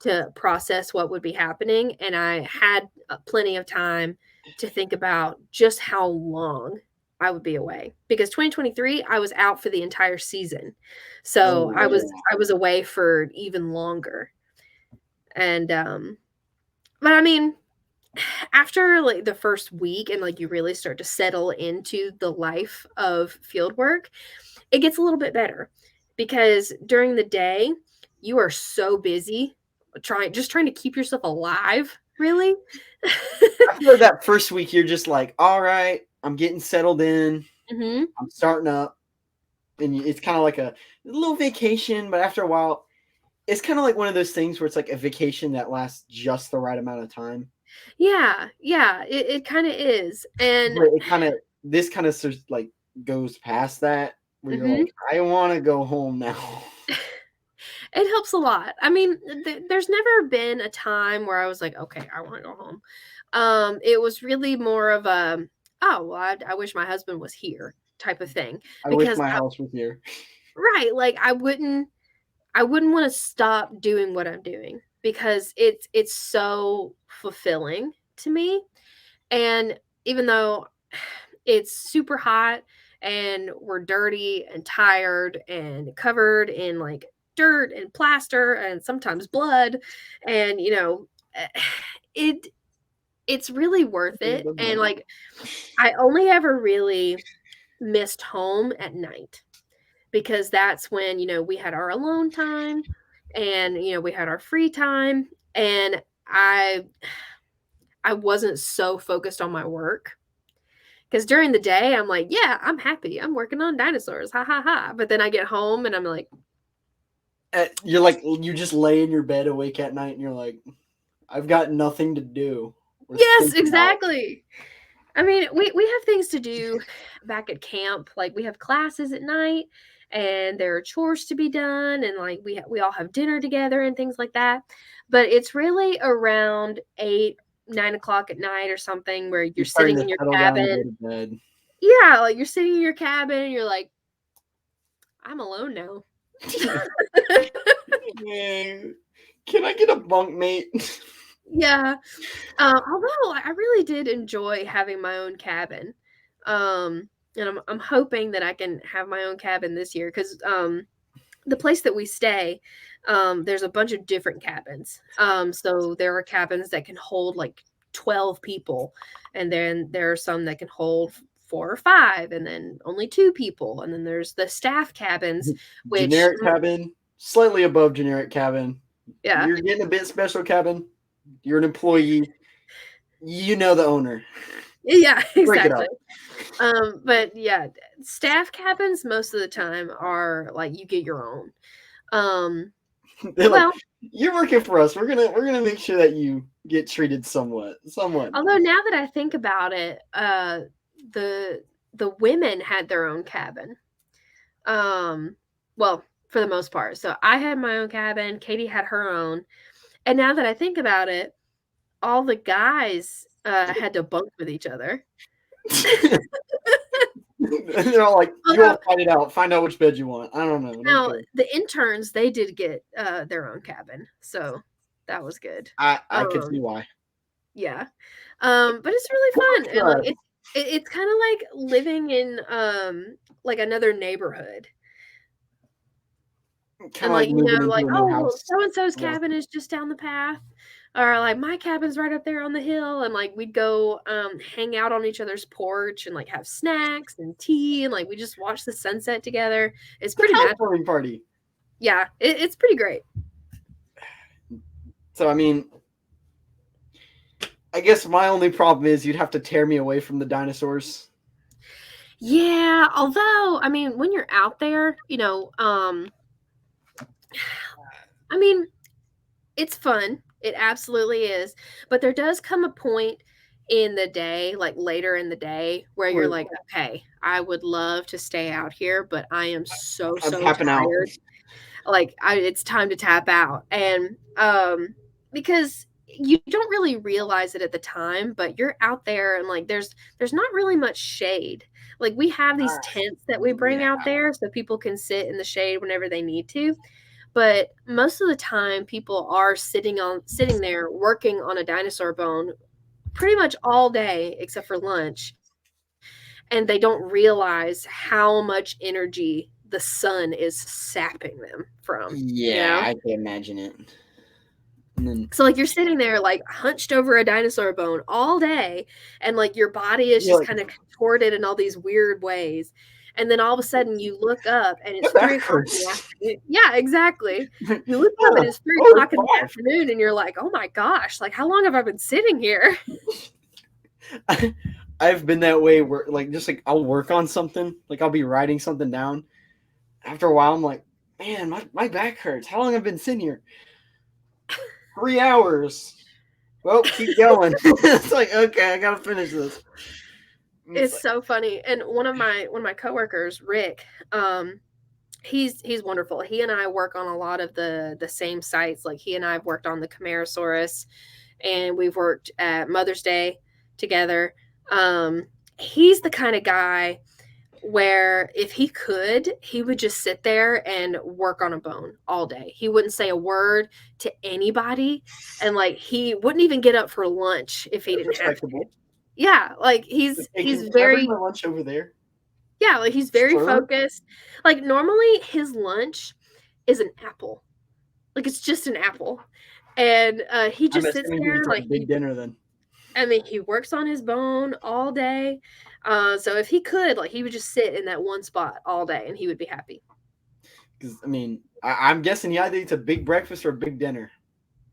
to process what would be happening, and I had plenty of time to think about just how long I would be away. Because 2023, I was out for the entire season, Oh so yeah. I was away for even longer. And but I mean, after like the first week and like you really start to settle into the life of field work, it gets a little bit better because during the day you are so busy trying to keep yourself alive Really? I feel like that first week you're just like, all right, I'm getting settled in. Hmm. I'm starting up. And it's kind of like a little vacation, but after a while, it's kind of like one of those things where it's like a vacation that lasts just the right amount of time. Yeah, it kind of is. And But this kind of like goes past that where you're like, I want to go home now. it helps a lot. I mean, there's never been a time where I was like, okay, I want to go home. It was really more of a, oh, well, I wish my husband was here type of thing. I wish my house was here. Right. Like I wouldn't want to stop doing what I'm doing because it's so fulfilling to me. And even though it's super hot and we're dirty and tired and covered in like dirt and plaster and sometimes blood, and it's really worth it. And like I only ever really missed home at night because that's when we had our alone time and we had our free time, and I wasn't so focused on my work. Because during the day, I'm like, yeah, I'm happy. I'm working on dinosaurs. Ha ha ha. But then I get home and I'm like, you're like, you just lay in your bed awake at night and you're like, I've got nothing to do. Yes, exactly. I mean, we have things to do back at camp. Like we have classes at night and there are chores to be done. And like we all have dinner together and things like that. But it's really around 8-9 o'clock at night or something where you're sitting in your cabin. Yeah, like you're sitting in your cabin and you're like, I'm alone now. Can I get a bunkmate? Yeah. Although I really did enjoy having my own cabin. And I'm hoping that I can have my own cabin this year because the place that we stay, there's a bunch of different cabins. So there are cabins that can hold like 12 people, and then there are some that can hold 4 or 5, and then only 2 people, and then there's the staff cabins, which generic cabin, slightly above generic cabin. Yeah, you're getting a bit special cabin. You're an employee. You know the owner. Yeah, exactly. But yeah, staff cabins most of the time are like you get your own. They're well, like, you're working for us. We're gonna make sure that you get treated somewhat. Although now that I think about it, the women had their own cabin. Well, for the most part. So I had my own cabin. Katie had her own. And now that I think about it, all the guys had to bunk with each other. They're all like, you all fight it out. Find out which bed you want. I don't know. Now, the interns, they did get their own cabin. So that was good. I can see why. Yeah. But it's really fun. And like, it's kind of like living in like another neighborhood. And like, like, oh, so-and-so's cabin is just down the path. Or like my cabin's right up there on the hill, and like we'd go hang out on each other's porch and like have snacks and tea, and like we just watch the sunset together. It's pretty magical. Party. Yeah, it's pretty great. So I mean, I guess my only problem is you'd have to tear me away from the dinosaurs. Yeah, although I mean, when you're out there, I mean, it's fun. It absolutely is. But there does come a point in the day, like later in the day, where you're like, okay, I would love to stay out here, but I am so tired. Out. Like it's time to tap out. And because you don't really realize it at the time, but you're out there and like there's not really much shade. Like we have these tents that we bring out there so people can sit in the shade whenever they need to. But most of the time, people are sitting there working on a dinosaur bone pretty much all day except for lunch. And they don't realize how much energy the sun is sapping them from. Yeah, I can imagine it. So like you're sitting there like hunched over a dinosaur bone all day, and like your body is just kind of contorted in all these weird ways. And then all of a sudden you look up and it's My back 3 o'clock in the hurts. afternoon. Yeah, exactly. You look up and it's 3 o'clock in the afternoon and you're like, oh my gosh, like how long have I been sitting here? I've been that way where just I'll work on something, like I'll be writing something down. After a while, I'm like, man, my back hurts. How long have I been sitting here? 3 hours. Well, keep going. It's like, okay, I gotta finish this. It's so funny. And one of my coworkers, Rick, he's wonderful. He and I work on a lot of the same sites. Like he and I have worked on the Camarasaurus, and we've worked at Mother's Day together. He's the kind of guy where if he could, he would just sit there and work on a bone all day. He wouldn't say a word to anybody, and like he wouldn't even get up for lunch if he didn't have to. Yeah, like he's very my lunch over there. Yeah, like he's very focused. Like normally his lunch is an apple. Like it's just an apple. And he just sits there like big dinner then. I mean, he works on his bone all day. So if he could, like he would just sit in that one spot all day and he would be happy. Because I mean, I'm guessing he either eats a big breakfast or a big dinner.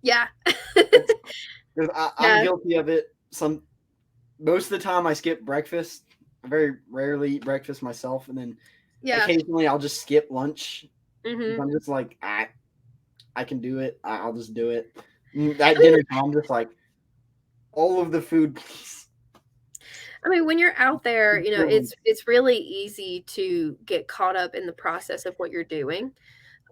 Yeah. I'm guilty of it. Most of the time I skip breakfast. I very rarely eat breakfast myself, and then occasionally I'll just skip lunch. Mm-hmm. I'm just like, I can do it. I'll just do it. At dinner time, I'm just like, all of the food, please. I mean, when you're out there, you know, it's really easy to get caught up in the process of what you're doing.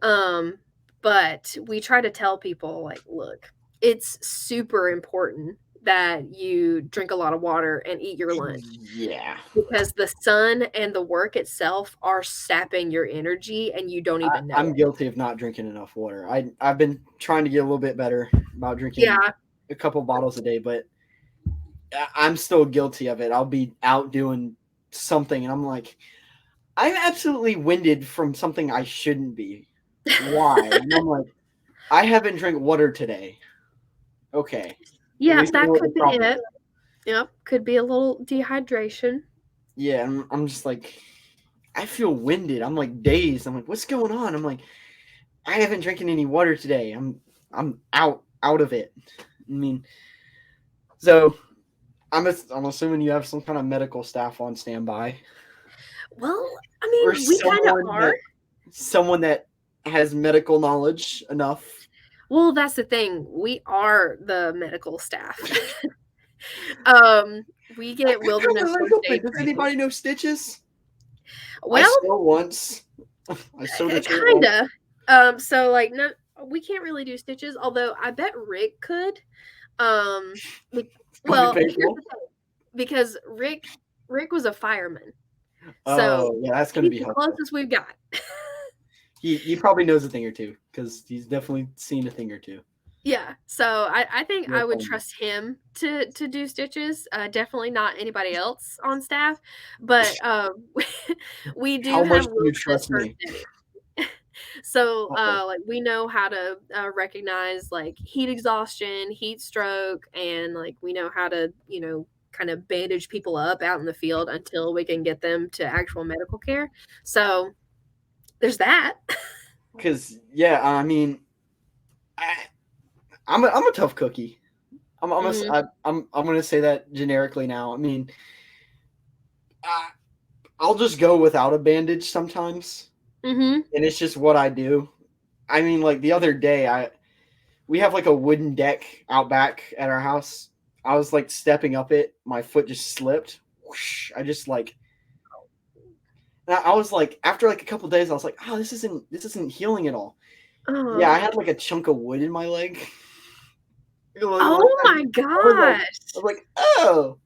But we try to tell people, like, look, it's super important that you drink a lot of water and eat your lunch. Yeah. Because the sun and the work itself are sapping your energy and you don't even know. I'm guilty of not drinking enough water. I've been trying to get a little bit better about drinking a couple bottles a day, but I'm still guilty of it. I'll be out doing something and I'm like, I'm absolutely winded from something I shouldn't be. Why? And I'm like, I haven't drank water today. Okay. Yeah, that could be it. Yep, could be a little dehydration. Yeah, I'm just like, I feel winded. I'm like dazed. I'm like, what's going on? I'm like, I haven't drinking any water today. I'm out of it. I mean, so I'm assuming you have some kind of medical staff on standby. Well, I mean, we kind of are. Someone that has medical knowledge enough. Well, that's the thing. We are the medical staff. We get wilderness first aid. Does anybody know stitches? Well, I sewed once. I sewed a kinda. So like, no, we can't really do stitches. Although I bet Rick could. Well, here's the thing, because Rick was a fireman. So yeah, that's gonna be the closest we've got. He probably knows a thing or two because he's definitely seen a thing or two. Yeah, so I think I would trust him to do stitches. Definitely not anybody else on staff, but we do. How have much do you trust me? So like we know how to recognize like heat exhaustion, heat stroke, and like we know how to kind of bandage people up out in the field until we can get them to actual medical care. So there's that. Because I mean, I'm a tough cookie. I'm gonna say that generically now. I mean, I'll just go without a bandage sometimes, and it's just what I do. I mean, like the other day, we have like a wooden deck out back at our house. I was like stepping up it, my foot just slipped. Whoosh, I just like. I was like, after like a couple of days, I was like, oh, this isn't healing at all. Oh. Yeah, I had like a chunk of wood in my leg. Oh my gosh. I was like, oh,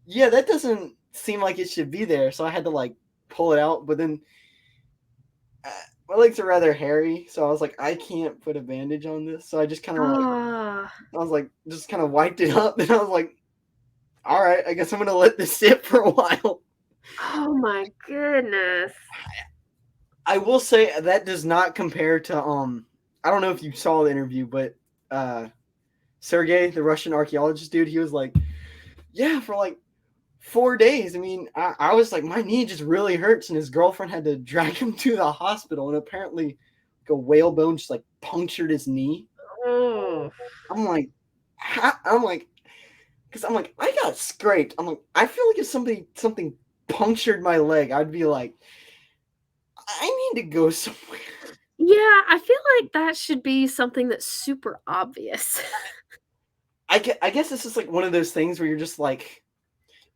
yeah, that doesn't seem like it should be there. So I had to like pull it out. But then my legs are rather hairy. So I was like, I can't put a bandage on this. So I just kind of I was like, just kind of wiped it up. And I was like, all right, I guess I'm going to let this sit for a while. Oh my goodness. I will say that does not compare to I don't know if you saw the interview, but Sergey, the Russian archaeologist dude, he was like, yeah, for like 4 days. I mean, I was like, my knee just really hurts, and his girlfriend had to drag him to the hospital, and apparently, like a whalebone just like punctured his knee. Oh. I'm like, because I'm like, I got scraped. I'm like, I feel like if something punctured my leg, I'd be like, I need to go somewhere. Yeah, I feel like that should be something that's super obvious. I guess this is like one of those things where you're just like,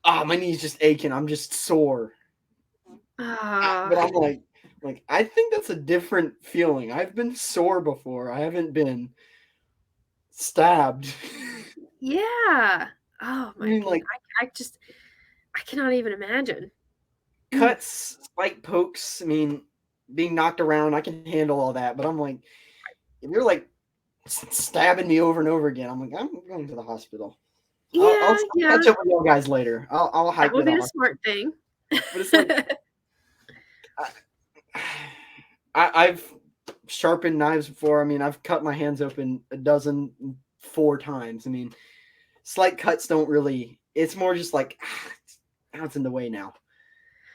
my knee's just aching. I'm just sore. But I'm like, I think that's a different feeling. I've been sore before. I haven't been stabbed. Yeah. Oh I my mean, goodness. like I cannot even imagine. cuts, slight pokes. I mean, being knocked around, I can handle all that. But I'm like, if you're like stabbing me over and over again, I'm like, I'm going to the hospital. I'll Yeah. catch up with you guys later. I'll hike That would to be the the hospital. smart thing. But it's like I've sharpened knives before. I mean, I've cut my hands open 4 times. I mean, slight cuts don't really. It's more just like it's in the way now.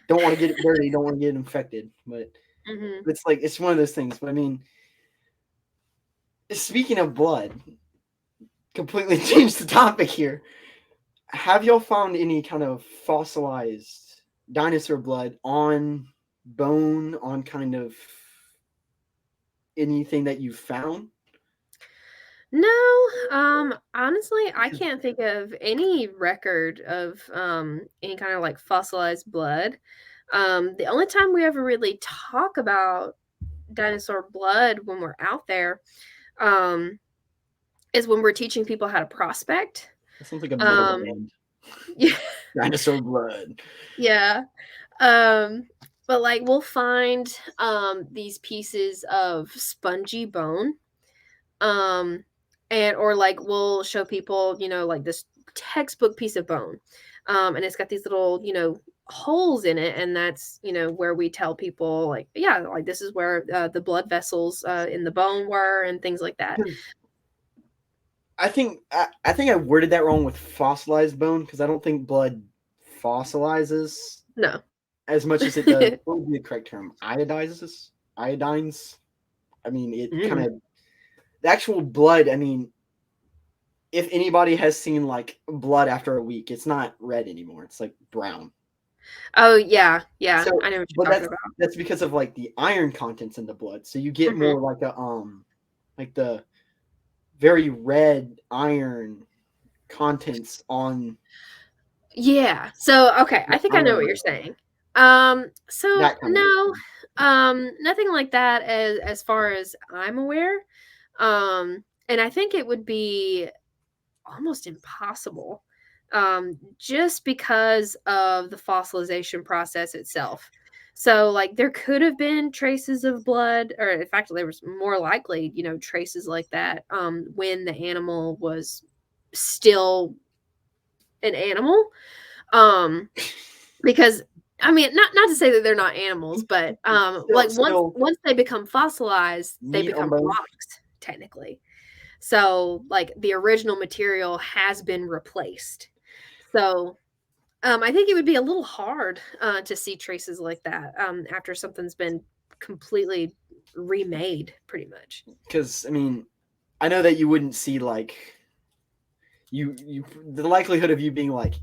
Don't want to get it dirty. Don't want to get infected. But Mhm. it's like it's one of those things. But I mean, speaking of blood, completely changed the topic here. Have y'all found any kind of fossilized dinosaur blood on bone, on kind of anything that you've found? No, honestly, I can't think of any record of any kind of like fossilized blood. The only time we ever really talk about dinosaur blood when we're out there um is when we're teaching people how to prospect. That sounds like a metal Um band. yeah, Dinosaur blood. yeah. But like we'll find these pieces of spongy bone. Um and or like we'll show people, like this textbook piece of bone. And it's got these little, holes in it, and that's, where we tell people like, yeah, like this is where the blood vessels in the bone were and things like that. I think I worded that wrong with fossilized bone because I don't think blood fossilizes No. as much as it does. What would be the correct term? Iodines. I mean, it kind Mm. of the actual blood. I mean, if anybody has seen like blood after a week, it's not red anymore. It's like brown. Oh yeah, yeah. So, I know what but you're talking about. that's because of like the iron contents in the blood. So you get Mhm. more like like the very red iron contents on Yeah. So okay, the I think I know iron what you're blood. saying. So That kind of no, thing. nothing like that as far as I'm aware. And I think it would be almost impossible. Just because of the fossilization process itself. So like there could have been traces of blood, or in fact there was more likely, traces like that when the animal was still an animal. Because I mean, not to say that they're not animals, but Still, like once still once they become fossilized, they meat on become bone. rocks technically. So like the original material has been replaced. So I think it would be a little hard to see traces like that after something's been completely remade, pretty much. Because I mean, I know that you wouldn't see like you the likelihood of you being like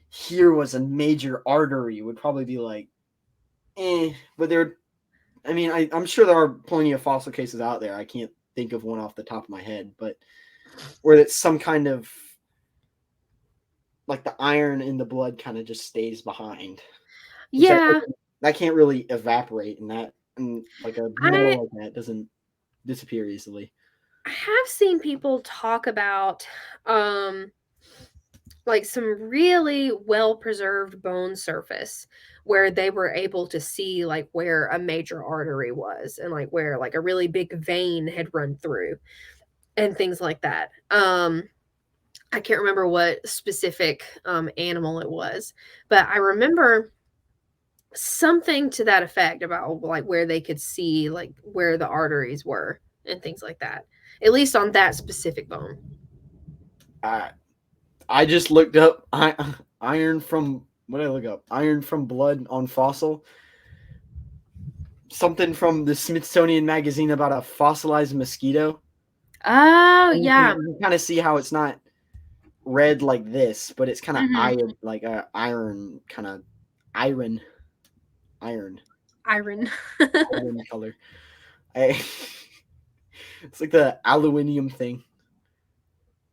here was a major artery would probably be like but there I mean I'm sure there are plenty of fossil cases out there. I can't think of one off the top of my head, but where it's some kind of like the iron in the blood kind of just stays behind. Yeah, That can't really evaporate, and like a I mineral like that doesn't disappear easily. I have seen people talk about like some really well preserved bone surface where they were able to see like where a major artery was and like where like a really big vein had run through and things like that. I can't remember what specific animal it was, but I remember something to that effect about like where they could see like where the arteries were and things like that. At least on that specific bone. I just looked up iron from what did I look up? Iron from blood on fossil. Something from the Smithsonian magazine about a fossilized mosquito. Oh, And yeah. you can kind of see how it's not red like this, but it's kind of iron, like a iron kind of iron Iron. color. It's like the aluminium thing.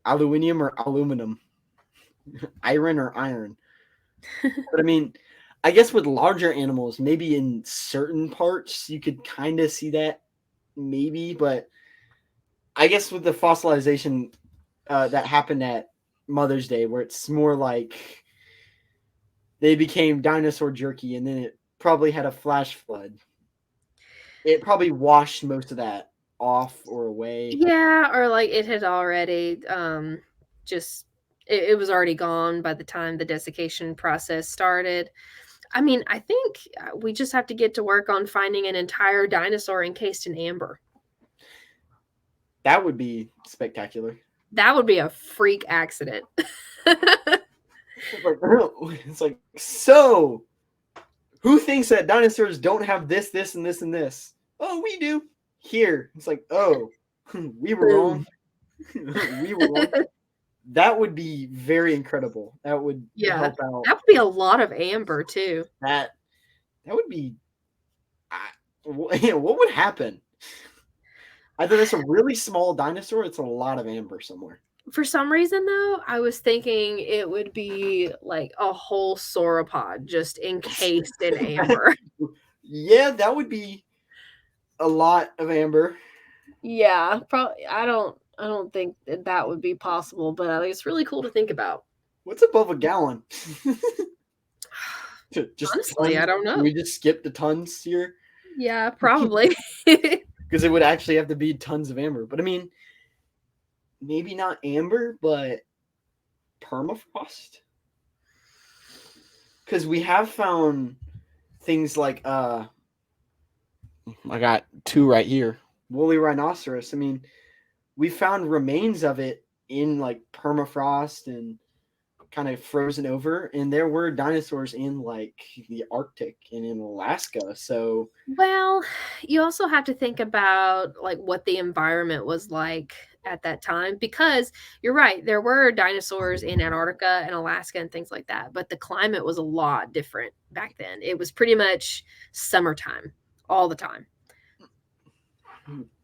Aluminium or aluminum? Iron or iron? But I mean, I guess with larger animals, maybe in certain parts you could kind of see that, maybe. But I guess with the fossilization that happened at Mother's Day, where it's more like they became dinosaur jerky, and then it probably had a flash flood. It probably washed most of that off or away. Yeah, or like it had already just it was already gone by the time the desiccation process started. I mean, I think we just have to get to work on finding an entire dinosaur encased in amber. That would be spectacular. That would be a freak accident. It's like, so who thinks that dinosaurs don't have this, this, and this, and this? Oh, we do. Here. It's like, oh, we were wrong. We were wrong. That would be very incredible. That would help out. That would be a lot of amber too. That would be. What would happen? Either it's a really small dinosaur, it's a lot of amber somewhere. For some reason, though, I was thinking it would be like a whole sauropod just encased in amber. Yeah, that would be a lot of amber. Yeah, probably. I don't think that would be possible, but I think it's really cool to think about. What's above a gallon? Just honestly, tons? I don't know. We just skip the tons here. Yeah, probably. Because it would actually have to be tons of amber. But I mean, maybe not amber, but permafrost. Because we have found things like I got two right here. Woolly rhinoceros. I mean, we found remains of it in like permafrost and kind of frozen over, and there were dinosaurs in like the Arctic and in Alaska. So, well, you also have to think about like what the environment was like at that time, because you're right, there were dinosaurs in Antarctica and Alaska and things like that, but the climate was a lot different back then. It was pretty much summertime all the time.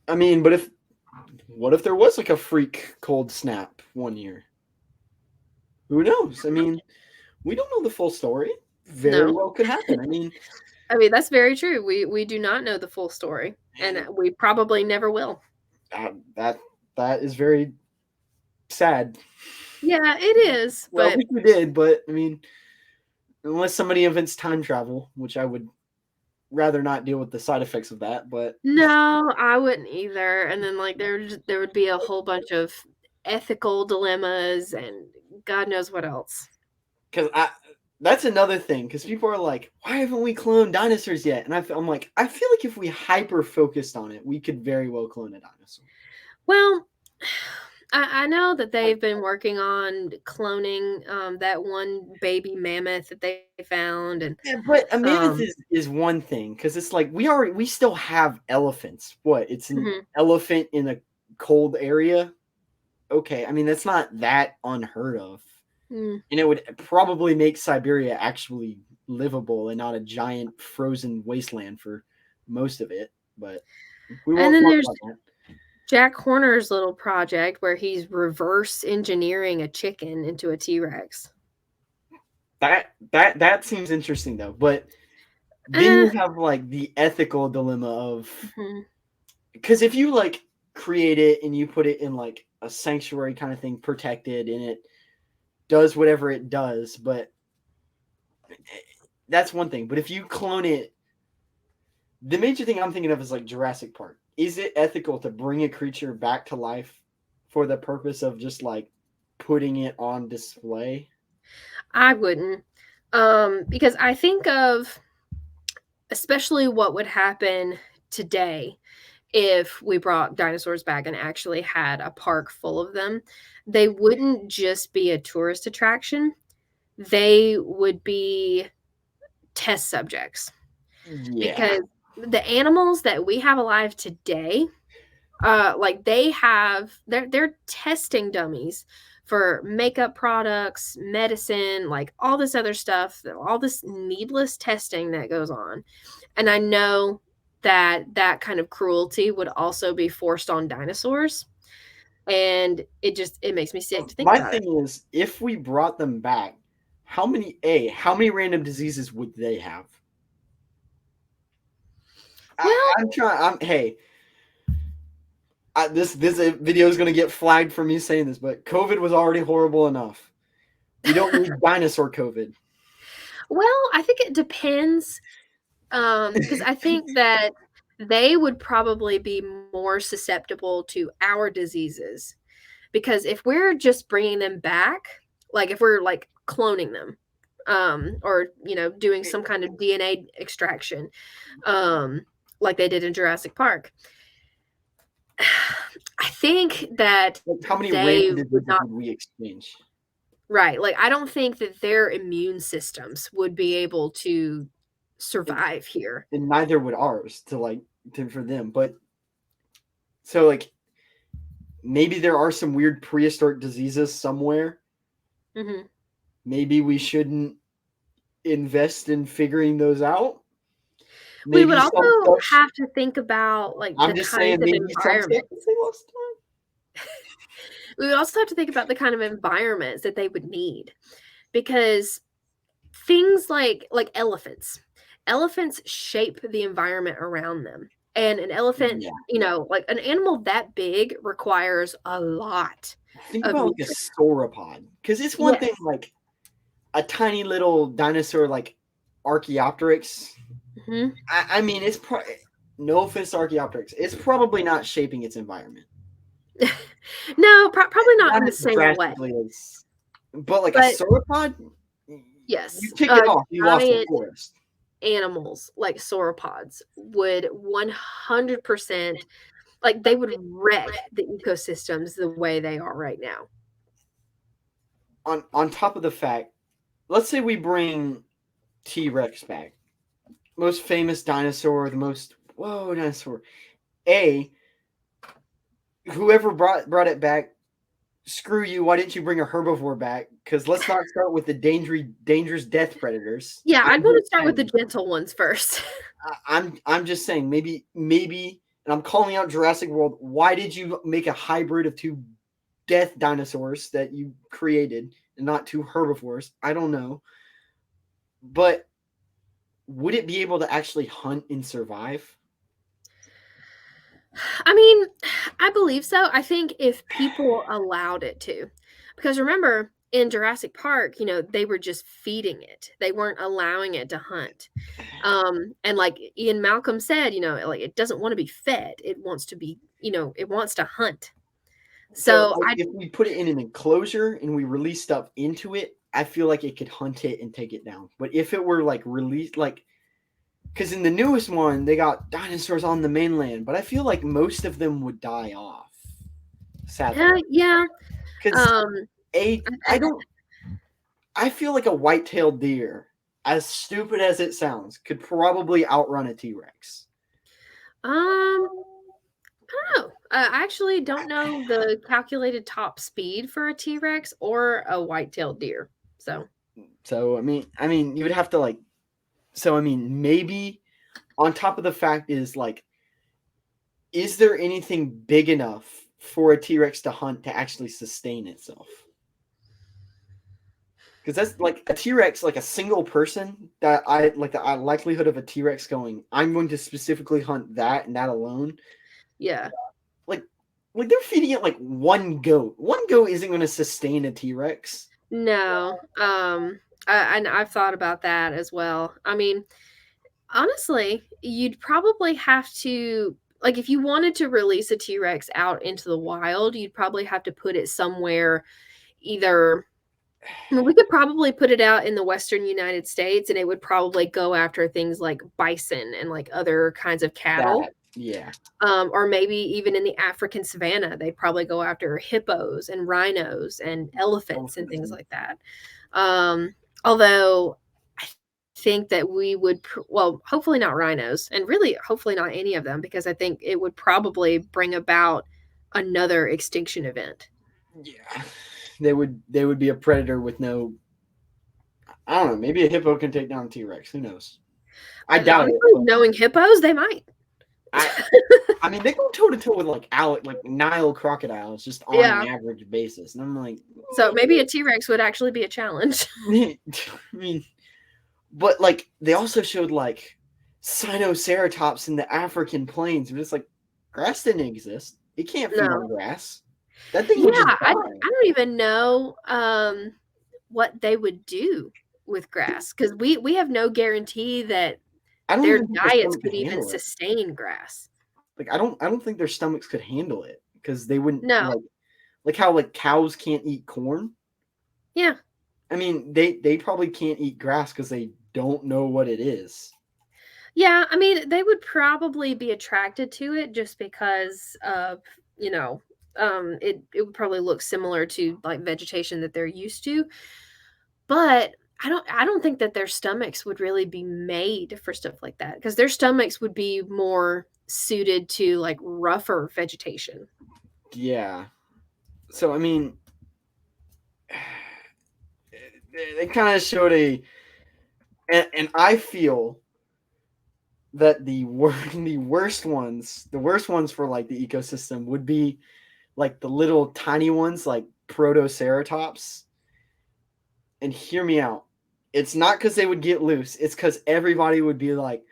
I mean, but what if there was like a freak cold snap one year? Who knows? I mean, we don't know the full story. Very well could happen. I mean, that's very true. We do not know the full story, and we probably never will. That is very sad. Yeah, it is. Well, I think we did, but I mean, unless somebody invents time travel, which I would rather not deal with the side effects of that. But no, I wouldn't either. And then like there would be a whole bunch of ethical dilemmas and God knows what else. Because that's another thing. Because people are like, why haven't we cloned dinosaurs yet? And I'm like, I feel like if we hyper focused on it, we could very well clone a dinosaur. Well, I know that they've been working on cloning that one baby mammoth that they found, and yeah, but a mammoth is one thing, because it's like we still have elephants. What? It's an elephant in a cold area. Okay, I mean that's not that unheard of, and it would probably make Siberia actually livable and not a giant frozen wasteland for most of it. But we won't talk about that. Jack Horner's little project where he's reverse engineering a chicken into a T-Rex. That seems interesting though, but then you have like the ethical dilemma of, because if you like create it and you put it in like a sanctuary kind of thing, protected, and it does whatever it does, but that's one thing. But if you clone it, the major thing I'm thinking of is like Jurassic Park. Is it ethical to bring a creature back to life for the purpose of just like putting it on display? I wouldn't, because I think of especially what would happen today if we brought dinosaurs back and actually had a park full of them. They wouldn't just be a tourist attraction. they would be test subjects. Yeah. Because the animals that we have alive today, like they're testing dummies for makeup products, medicine, like all this other stuff, all this needless testing that goes on. And I know that kind of cruelty would also be forced on dinosaurs. And it makes me sick to think My about it. thing is, if we brought them back, how many random diseases would they have? Well, This video is going to get flagged for me saying this, but COVID was already horrible enough. We don't need dinosaur COVID. well, I think it depends, because I think that they would probably be more susceptible to our diseases. Because if we're just bringing them back, like if we're like cloning them, or doing some kind of DNA extraction, like they did in Jurassic Park, I think that Like, how many they random would diseases not. would we exchange? Right. Like, I don't think that their immune systems would be able to survive here. And neither would ours for them. But so like maybe there are some weird prehistoric diseases somewhere. Hmm. Maybe we shouldn't invest in figuring those out. We would Maybe some also stuff. have to think about like I'm the just saying, kinds of maybe some stuff environment. is they lost time. We would also have to think about the kind of environments that they would need, because things like elephants. Elephants shape the environment around them. And an elephant, Yeah. like an animal that big requires a lot Think of about like a nutrients. sauropod, because it's one thing Yes. like a tiny little dinosaur like Archaeopteryx. Hmm. I mean, no offense to Archaeopteryx, it's probably not shaping its environment. No, probably not in the as same way. drastically as, but like a But sauropod, yes, you kick it off, you lost the giant forest. animals like sauropods would 100%, like they would wreck the ecosystems the way they are right now. On top of the fact, let's say we bring T-Rex back, most famous dinosaur, the most dinosaur. Whoever brought it back, screw you. Why didn't you bring a herbivore back? Because let's not start with the dangerous death predators. Yeah, I'd want to start with the gentle ones first. I'm just saying, maybe, and I'm calling out Jurassic World. Why did you make a hybrid of two death dinosaurs that you created and not two herbivores? I don't know. But would it be able to actually hunt and survive? I mean, I believe so. I think if people allowed it to. Because remember, in Jurassic Park, they were just feeding it. They weren't allowing it to hunt. And like Ian Malcolm said, like it doesn't want to be fed. It wants to be, it wants to hunt. So if we put it in an enclosure and we release stuff into it, I feel like it could hunt it and take it down. But if it were like released, like, because in the newest one they got dinosaurs on the mainland, but I feel like most of them would die off. Sadly, yeah. Because I feel like a white-tailed deer, as stupid as it sounds, could probably outrun a T-Rex. I don't know. I actually don't know the calculated top speed for a T-Rex or a white-tailed deer. So I mean, you would have to like. So I mean, maybe on top of the fact is there anything big enough for a T-Rex to hunt to actually sustain itself? Because that's like a T-Rex, like a single person, that I like the likelihood of a T-Rex going, I'm going to specifically hunt that and that alone. Yeah. Like they're feeding it like one goat. One goat isn't going to sustain a T-Rex. No. I've thought about that as well. I mean, honestly, you'd probably have to, like, if you wanted to release a T-Rex out into the wild, you'd probably have to put it somewhere. Either we could probably put it out in the Western United States, and it would probably go after things like bison and like other kinds of cattle. Yeah. Or maybe even in the African savanna, they'd probably go after hippos and rhinos and elephants and things like that. Although I think that we would, well, hopefully not rhinos, and really hopefully not any of them, because I think it would probably bring about another extinction event. Yeah, they would be a predator with no. I don't know. Maybe a hippo can take down a T-Rex. Who knows? I doubt Honestly, it. knowing hippos, they might. I mean, they go toe to toe with like Nile crocodiles just on Yeah. an average basis, and I'm like, So maybe a T-Rex would actually be a challenge. I mean, but like they also showed like Sinoceratops in the African plains, but it's like grass didn't exist. It can't feed on grass. That thing would just Yeah, I die. don't even know what they would do with grass, because we have no guarantee that I don't their even think their diets stomach could even handle it. sustain grass. Like I don't think their stomachs could handle it because they wouldn't No. like how like cows can't eat corn. Yeah. I mean, they probably can't eat grass because they don't know what it is. Yeah, I mean, they would probably be attracted to it just because of, it would probably look similar to like vegetation that they're used to. But I don't think that their stomachs would really be made for stuff like that, because their stomachs would be more suited to like rougher vegetation. Yeah. So I mean, they kind of showed and I feel that the worst ones for like the ecosystem would be like the little tiny ones like Protoceratops. And hear me out. It's not because they would get loose. It's because everybody would be like,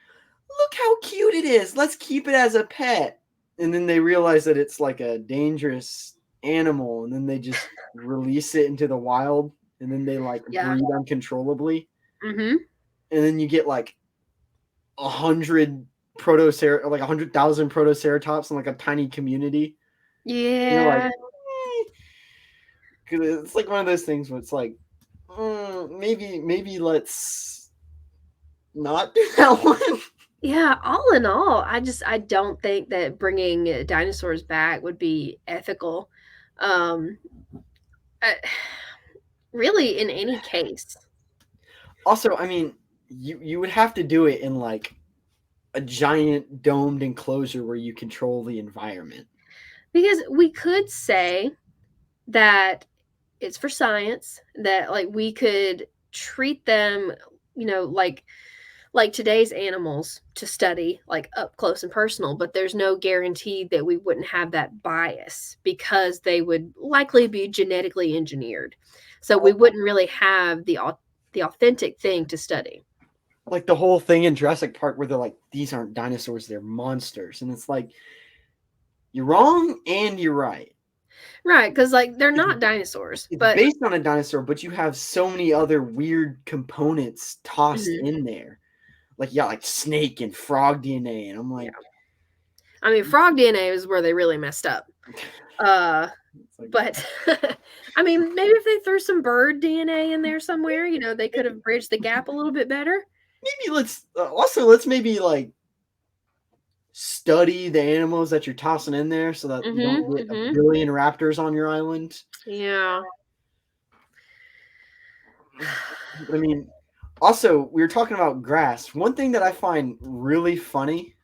look how cute it is. Let's keep it as a pet. And then they realize that it's like a dangerous animal. And then they just release it into the wild. And then they like breed uncontrollably. Mm-hmm. And then you get like 100,000 Protoceratops in like a tiny community. Yeah. Because it's like one of those things where it's like, maybe let's not do that one. Yeah, all in all, I don't think that bringing dinosaurs back would be ethical. Um, really, in any case. Also, I mean, you would have to do it in like a giant domed enclosure where you control the environment. Because we could say that it's for science, that like we could treat them, like today's animals to study, like up close and personal, but there's no guarantee that we wouldn't have that bias because they would likely be genetically engineered. So we wouldn't really have the authentic thing to study. Like the whole thing in Jurassic Park where they're like, these aren't dinosaurs, they're monsters. And it's like, you're wrong and you're right. Right, because like they're not dinosaurs. It's but based on a dinosaur, but you have so many other weird components tossed in there. Like, yeah, like snake and frog DNA. And I'm like, I mean, frog DNA is where they really messed up. But I mean, maybe if they threw some bird DNA in there somewhere, they could have bridged the gap a little bit better. Maybe let's maybe like study the animals that you're tossing in there so that you don't get a billion raptors on your island. Yeah. I mean, also, we were talking about grass. One thing that I find really funny.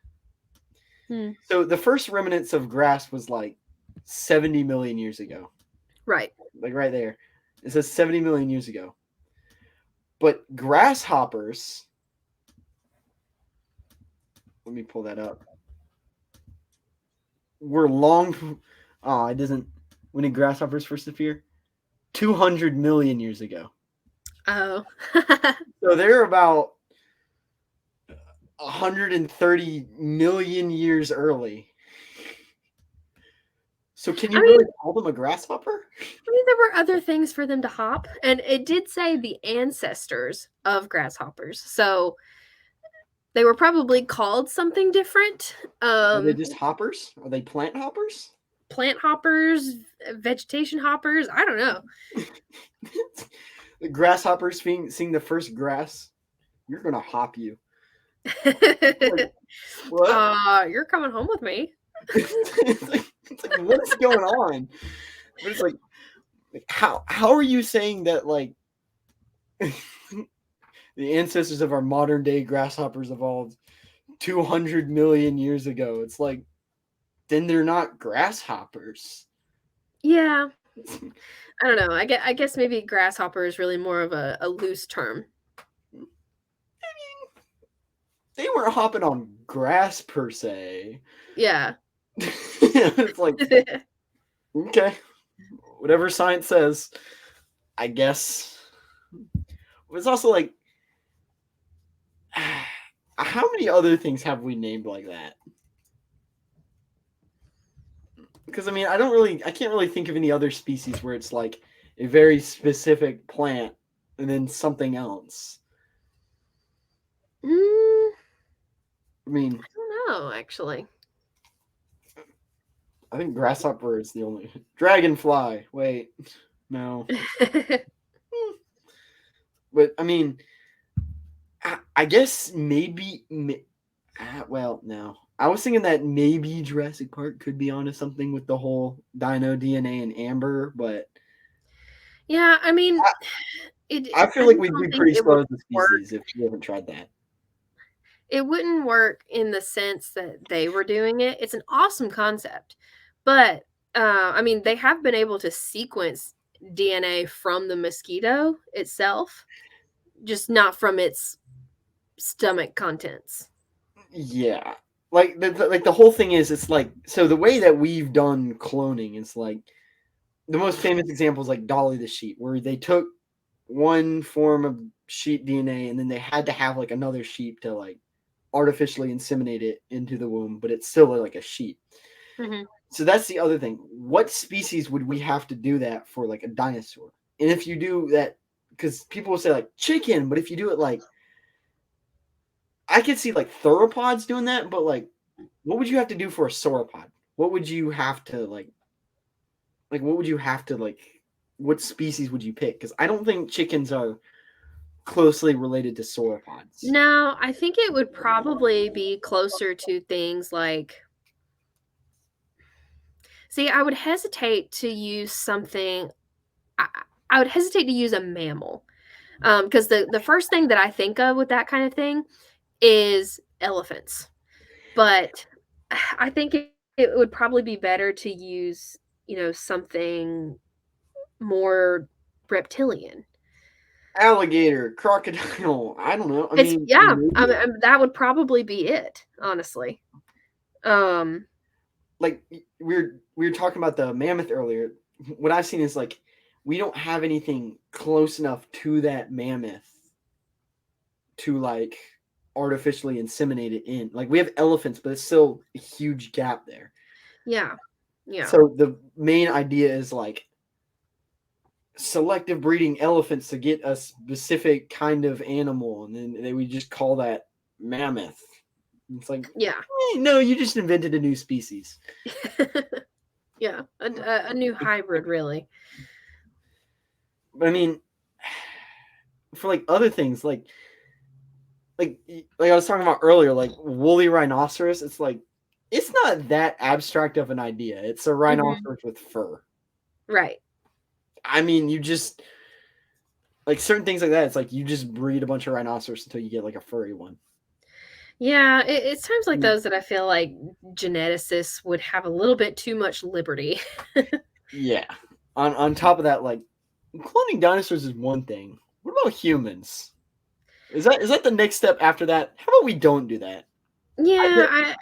So the first remnants of grass was like 70 million years ago. Right. Like right there. It says 70 million years ago. But grasshoppers, let me pull that up, were long, it doesn't, when did grasshoppers first appear? 200 million years ago. Oh. So they're about 130 million years early. So can you really call them a grasshopper? I mean, there were other things for them to hop, and it did say the ancestors of grasshoppers. So they were probably called something different. Are they just hoppers? Are they plant hoppers? Plant hoppers, vegetation hoppers? I don't know. The grasshoppers seeing the first grass. You're gonna hop you. Like, what? You're coming home with me. It's like, what is going on? But it's like how are you saying that, like, the ancestors of our modern day grasshoppers evolved 200 million years ago. It's like, then they're not grasshoppers. Yeah. I don't know. I guess maybe grasshopper is really more of a loose term. They weren't hopping on grass per se. Yeah. It's like, okay, whatever science says, I guess. It's also like, how many other things have we named like that? Because I mean, I can't really think of any other species where it's like a very specific plant and then something else. I mean, don't know, actually. I think grasshopper is the only. Dragonfly. Wait, no. But I mean, I guess maybe. Well, no. I was thinking that maybe Jurassic Park could be onto something with the whole dino DNA and amber, but yeah, I mean, I feel like we'd be pretty slow as a species if we haven't tried that. It wouldn't work in the sense that they were doing it. It's an awesome concept, but I mean, they have been able to sequence DNA from the mosquito itself, just not from its stomach contents. Yeah. Like the whole thing is, it's like, so the way that we've done cloning is like, the most famous example is like Dolly the sheep, where they took one form of sheep DNA and then they had to have like another sheep to like artificially inseminate it into the womb, but it's still like a sheep. Mm-hmm. So that's the other thing. What species would we have to do that for, like a dinosaur? And if you do that, because people will say like chicken, but if you do it like, I could see like theropods doing that, but like, what would you have to do for a sauropod? What would you have to like what would you have to like? What species would you pick? Because I don't think chickens are closely related to sauropods. No, I think it would probably be closer to things like. See, I would hesitate to use something. I would hesitate to use a mammal, because the first thing that I think of with that kind of thing is elephants. But I think it would probably be better to use, something more reptilian. Alligator, crocodile. I don't know. I mean, That would probably be it, honestly. Like we were talking about the mammoth earlier. What I've seen is like, we don't have anything close enough to that mammoth to like artificially inseminate it in. Like, we have elephants, but it's still a huge gap there. Yeah. So the main idea is like selective breeding elephants to get a specific kind of animal, and then we just call that mammoth. It's like, no, you just invented a new species. Yeah, a new hybrid, really. But I mean, for like other things, like I was talking about earlier, like woolly rhinoceros, it's like, it's not that abstract of an idea. It's a rhinoceros with fur. Right. I mean, you just, like certain things like that, it's like you just breed a bunch of rhinoceros until you get like a furry one. Yeah, it's times like those that I feel like geneticists would have a little bit too much liberty. Yeah. On top of that, like, cloning dinosaurs is one thing. What about humans? Is that the next step after that? How about we don't do that? Yeah,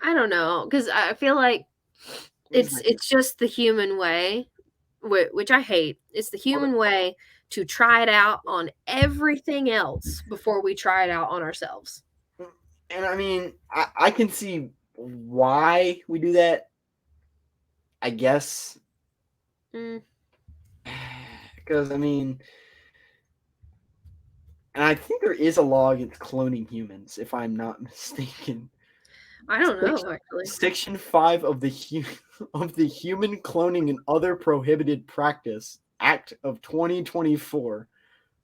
I don't know, because I feel like it's just the human way, which I hate. It's the human way to try it out on everything else before we try it out on ourselves. And I mean, I can see why we do that, I guess. Because, I mean, and I think there is a law against cloning humans, if I'm not mistaken. I don't know, actually. Section 5 of the Human Cloning and Other Prohibited Practice Act of 2024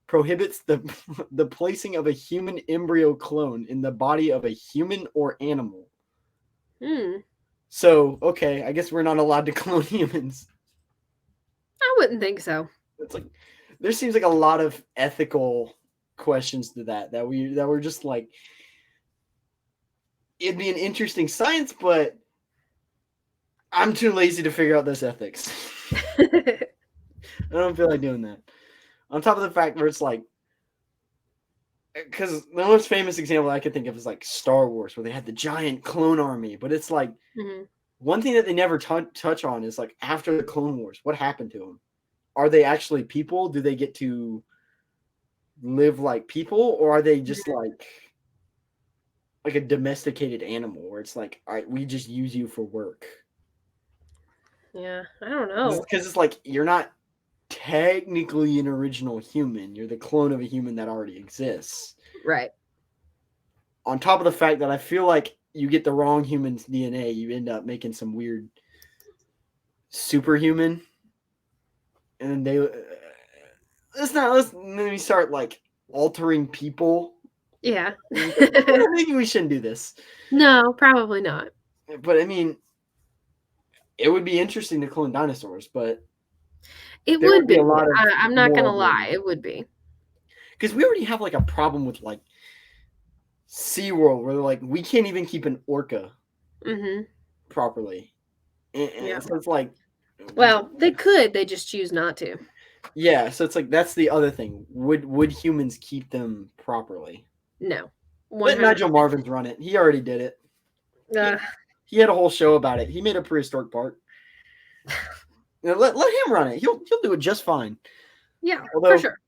prohibits the placing of a human embryo clone in the body of a human or animal. So, okay, I guess we're not allowed to clone humans. I wouldn't think so. It's like, there seems like a lot of ethical questions to that we're just like, it'd be an interesting science, but I'm too lazy to figure out those ethics. I don't feel like doing that. On top of the fact where it's like, because the most famous example I could think of is like Star Wars, where they had the giant clone army, but it's like, one thing that they never touch on is like, after the Clone Wars, what happened to them? Are they actually people? Do they get to live like people, or are they just like a domesticated animal where it's like, all right, we just use you for work? Yeah, I don't know. Because it's like, you're not technically an original human. You're the clone of a human that already exists. Right. On top of the fact that I feel like you get the wrong human's DNA, you end up making some weird superhuman. And then let me start like altering people. Yeah. Maybe we shouldn't do this. No, probably not. But I mean, it would be interesting to clone dinosaurs, but it would be. I'm not going to lie. It would be. Because we already have like a problem with like SeaWorld, where they're like, we can't even keep an orca properly. And so it's like, well, they could. They just choose not to. Yeah, so it's like, that's the other thing. Would humans keep them properly? No. 100%. Let Nigel Marvin's run it. He already did it. He had a whole show about it. He made a prehistoric park. Let him run it. He'll do it just fine. Yeah, for sure.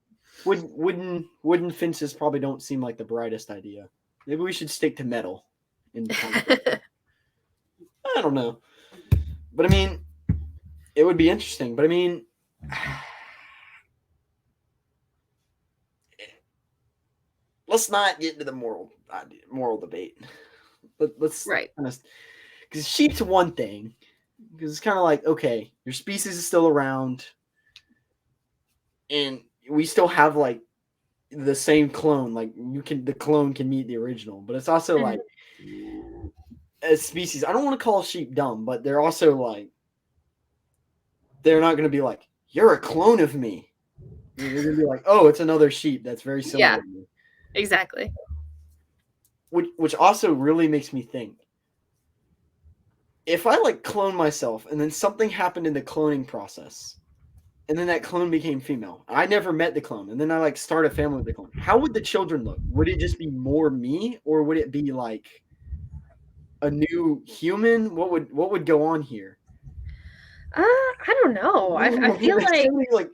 Wooden fences probably don't seem like the brightest idea. Maybe we should stick to metal. I don't know. But I mean, it would be interesting. But I mean, let's not get into the moral debate. Let's because sheep's one thing. Because it's kind of like, okay, your species is still around, and we still have like the same clone. Like, the clone can meet the original, but it's also like, as species, I don't want to call sheep dumb, but they're also like, they're not going to be like, you're a clone of me. They're going to be like, oh, it's another sheep that's very similar to me. Exactly. Which also really makes me think, if I like clone myself and then something happened in the cloning process, and then that clone became female, I never met the clone, and then I like start a family with the clone, how would the children look? Would it just be more me, or would it be like a new human? What would go on here? I don't know. I feel like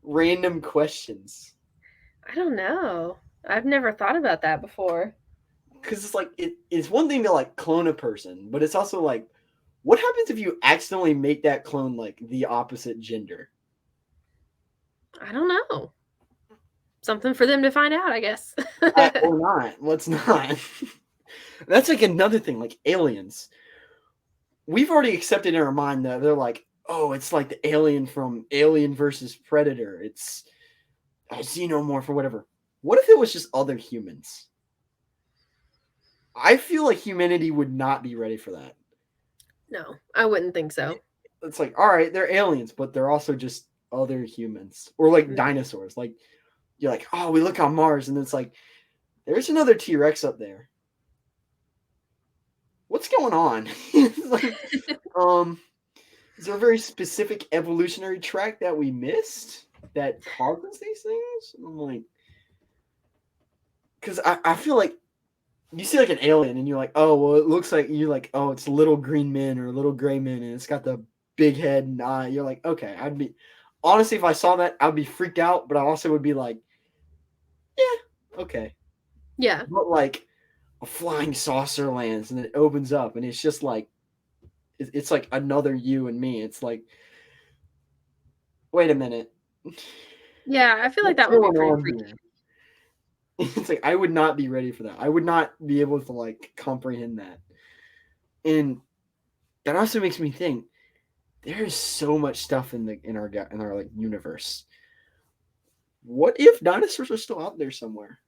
random questions. I don't know. I've never thought about that before. Because it's like, it's one thing to like clone a person, but it's also like, what happens if you accidentally make that clone like the opposite gender? I don't know. Something for them to find out, I guess. Or not. Let's not. That's like another thing, like aliens. We've already accepted in our mind that they're like, oh, it's like the alien from Alien versus Predator. It's a xenomorph or whatever. What if it was just other humans? I feel like humanity would not be ready for that. No, I wouldn't think so. It's like, all right, they're aliens, but they're also just other humans. Or like dinosaurs. Like, you're like, oh, we look on Mars, and it's like, there's another T-Rex up there. What's going on? Like, is there a very specific evolutionary track that we missed that causes these things? I'm like, because I feel like you see like an alien and you're like, oh, well, it looks like, you're like, oh, it's little green men or little gray men, and it's got the big head and eye. You're like, okay, honestly, if I saw that, I'd be freaked out, but I also would be like, yeah, okay. Yeah. But like a flying saucer lands and it opens up and it's just like, it's like another you and me. It's like, wait a minute. Yeah, I feel like that would be pretty freaky. It's like, I would not be ready for that. I would not be able to like comprehend that. And that also makes me think, there's so much stuff in our like universe. What if dinosaurs are still out there somewhere?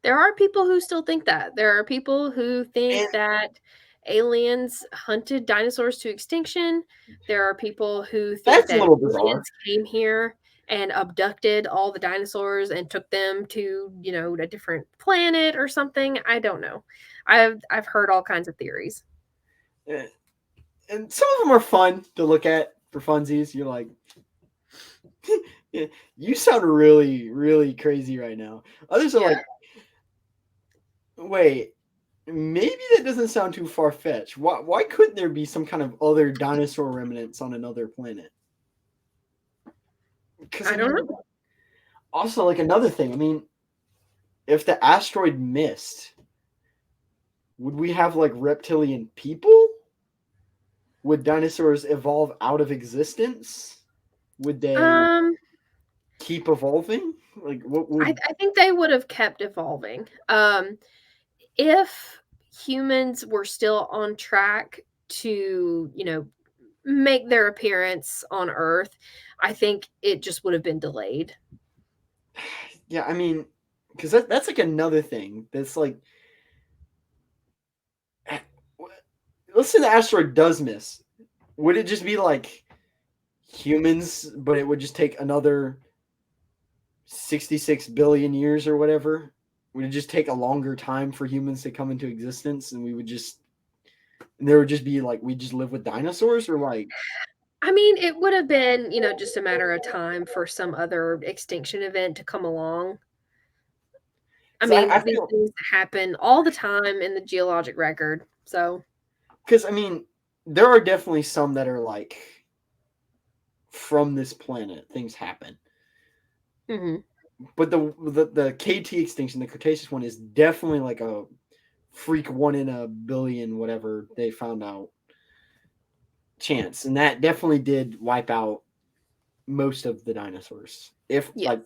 There are people who still think that. There are people who think that aliens hunted dinosaurs to extinction. There are people who think that aliens came here and abducted all the dinosaurs and took them to, a different planet or something. I don't know. I've heard all kinds of theories. Yeah. And some of them are fun to look at for funsies. You're like, you sound really, really crazy right now. Others are like, wait, maybe that doesn't sound too far fetched. Why couldn't there be some kind of other dinosaur remnants on another planet? Because I don't know. Also, like another thing, I mean, if the asteroid missed, would we have like reptilian people? Would dinosaurs evolve out of existence? Would they keep evolving? Like, what would I think they would have kept evolving. If humans were still on track to, make their appearance on Earth, I think it just would have been delayed. Yeah, I mean, because that's like another thing. That's like, let's say the asteroid does miss. Would it just be like humans, but it would just take another 66 billion years or whatever? Would it just take a longer time for humans to come into existence, and there would just be like we just live with dinosaurs, or like? I mean, it would have been, just a matter of time for some other extinction event to come along. I mean, these things happen all the time in the geologic record. So, because I mean, there are definitely some that are like from this planet. Things happen, but the KT extinction, the Cretaceous one, is definitely like a freak 1 in a billion, whatever they found out chance, and that definitely did wipe out most of the dinosaurs, if like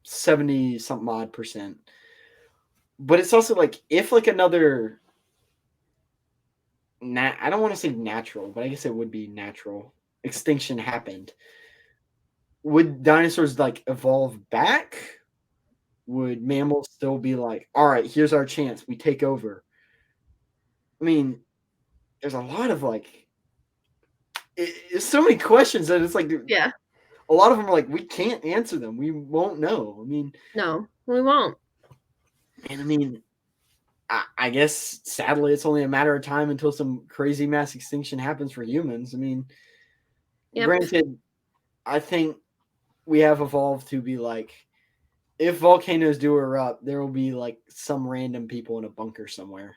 70 something odd percent. But it's also like if like another I don't want to say natural, but I guess it would be natural extinction happened, would dinosaurs like evolve back? Would mammals still be like, all right, here's our chance, we take over? I mean, there's a lot of like it's so many questions that it's like a lot of them are like we can't answer them, we won't know. I mean, no, we won't. And I mean, I guess sadly it's only a matter of time until some crazy mass extinction happens for humans. I mean, granted, I think we have evolved to be like, if volcanoes do erupt, there will be like some random people in a bunker somewhere.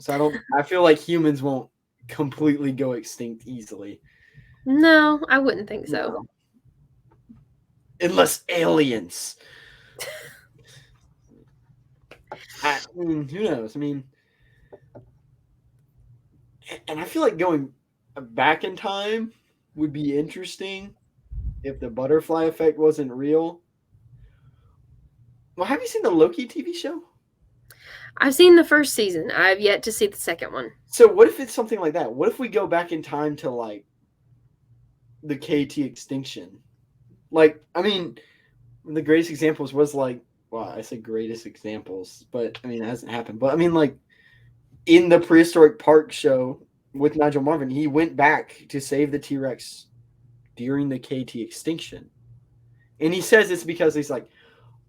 So I feel like humans won't completely go extinct easily. No, I wouldn't think so. Unless aliens. I mean, who knows? I mean, and I feel like going back in time would be interesting if the butterfly effect wasn't real. Well, have you seen the Loki TV show? I've seen the first season. I've yet to see the second one. So what if it's something like that? What if we go back in time to like the KT extinction? Like, I mean, the greatest examples was like, well, I say greatest examples, but I mean, it hasn't happened. But I mean, like in the Prehistoric Park show with Nigel Marvin, he went back to save the T-Rex during the KT extinction. And he says it's because he's like,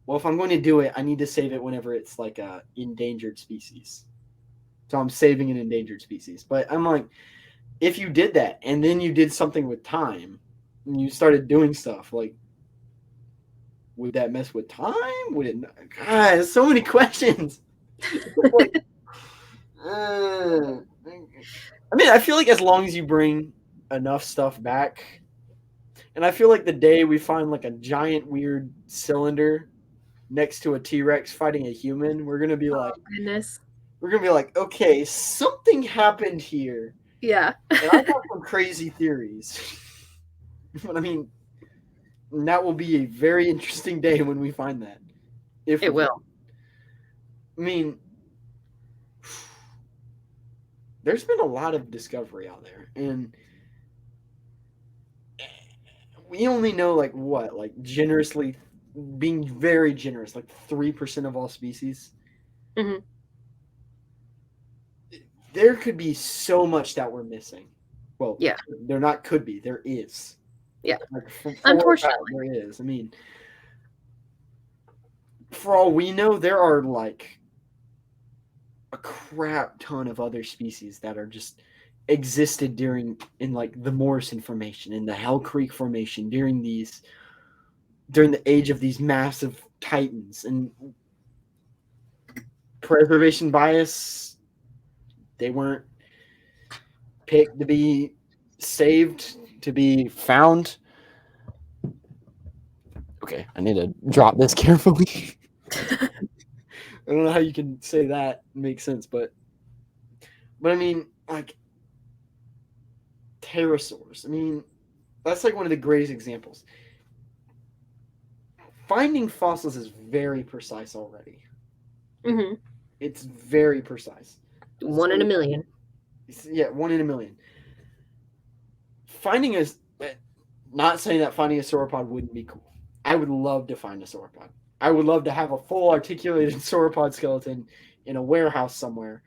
well, if I'm going to do it, I need to save it whenever it's like a endangered species. So I'm saving an endangered species. But I'm like, if you did that and then you did something with time and you started doing stuff, like, would that mess with time? Would it not? God, there's so many questions. Like, I mean, I feel like as long as you bring enough stuff back, and I feel like the day we find like a giant weird cylinder next to a T-Rex fighting a human, we're gonna be like, goodness. We're gonna be like, okay, something happened here. Yeah. And I got some crazy theories. But I mean, that will be a very interesting day when we find that. If it will. I mean, there's been a lot of discovery out there, and we only know like what, like generously, being very generous, like 3% of all species. There could be so much that we're missing. Well, yeah, there not could be. There is. Yeah. Like for that, Unfortunately. there is. I mean, for all we know, there are like a crap ton of other species that are just existed in like the Morrison Formation, in the Hell Creek Formation, during the age of these massive titans. And preservation bias, they weren't picked to be saved, to be found. Okay, I need to drop this carefully. I don't know how you can say that makes sense, but I mean, like pterosaurs. I mean, that's like one of the greatest examples. Finding fossils is very precise already. Mm-hmm. It's very precise. 1 in a million. Yeah, 1 in a million. Finding a, not saying that finding a sauropod wouldn't be cool. I would love to find a sauropod. I would love to have a full articulated sauropod skeleton in a warehouse somewhere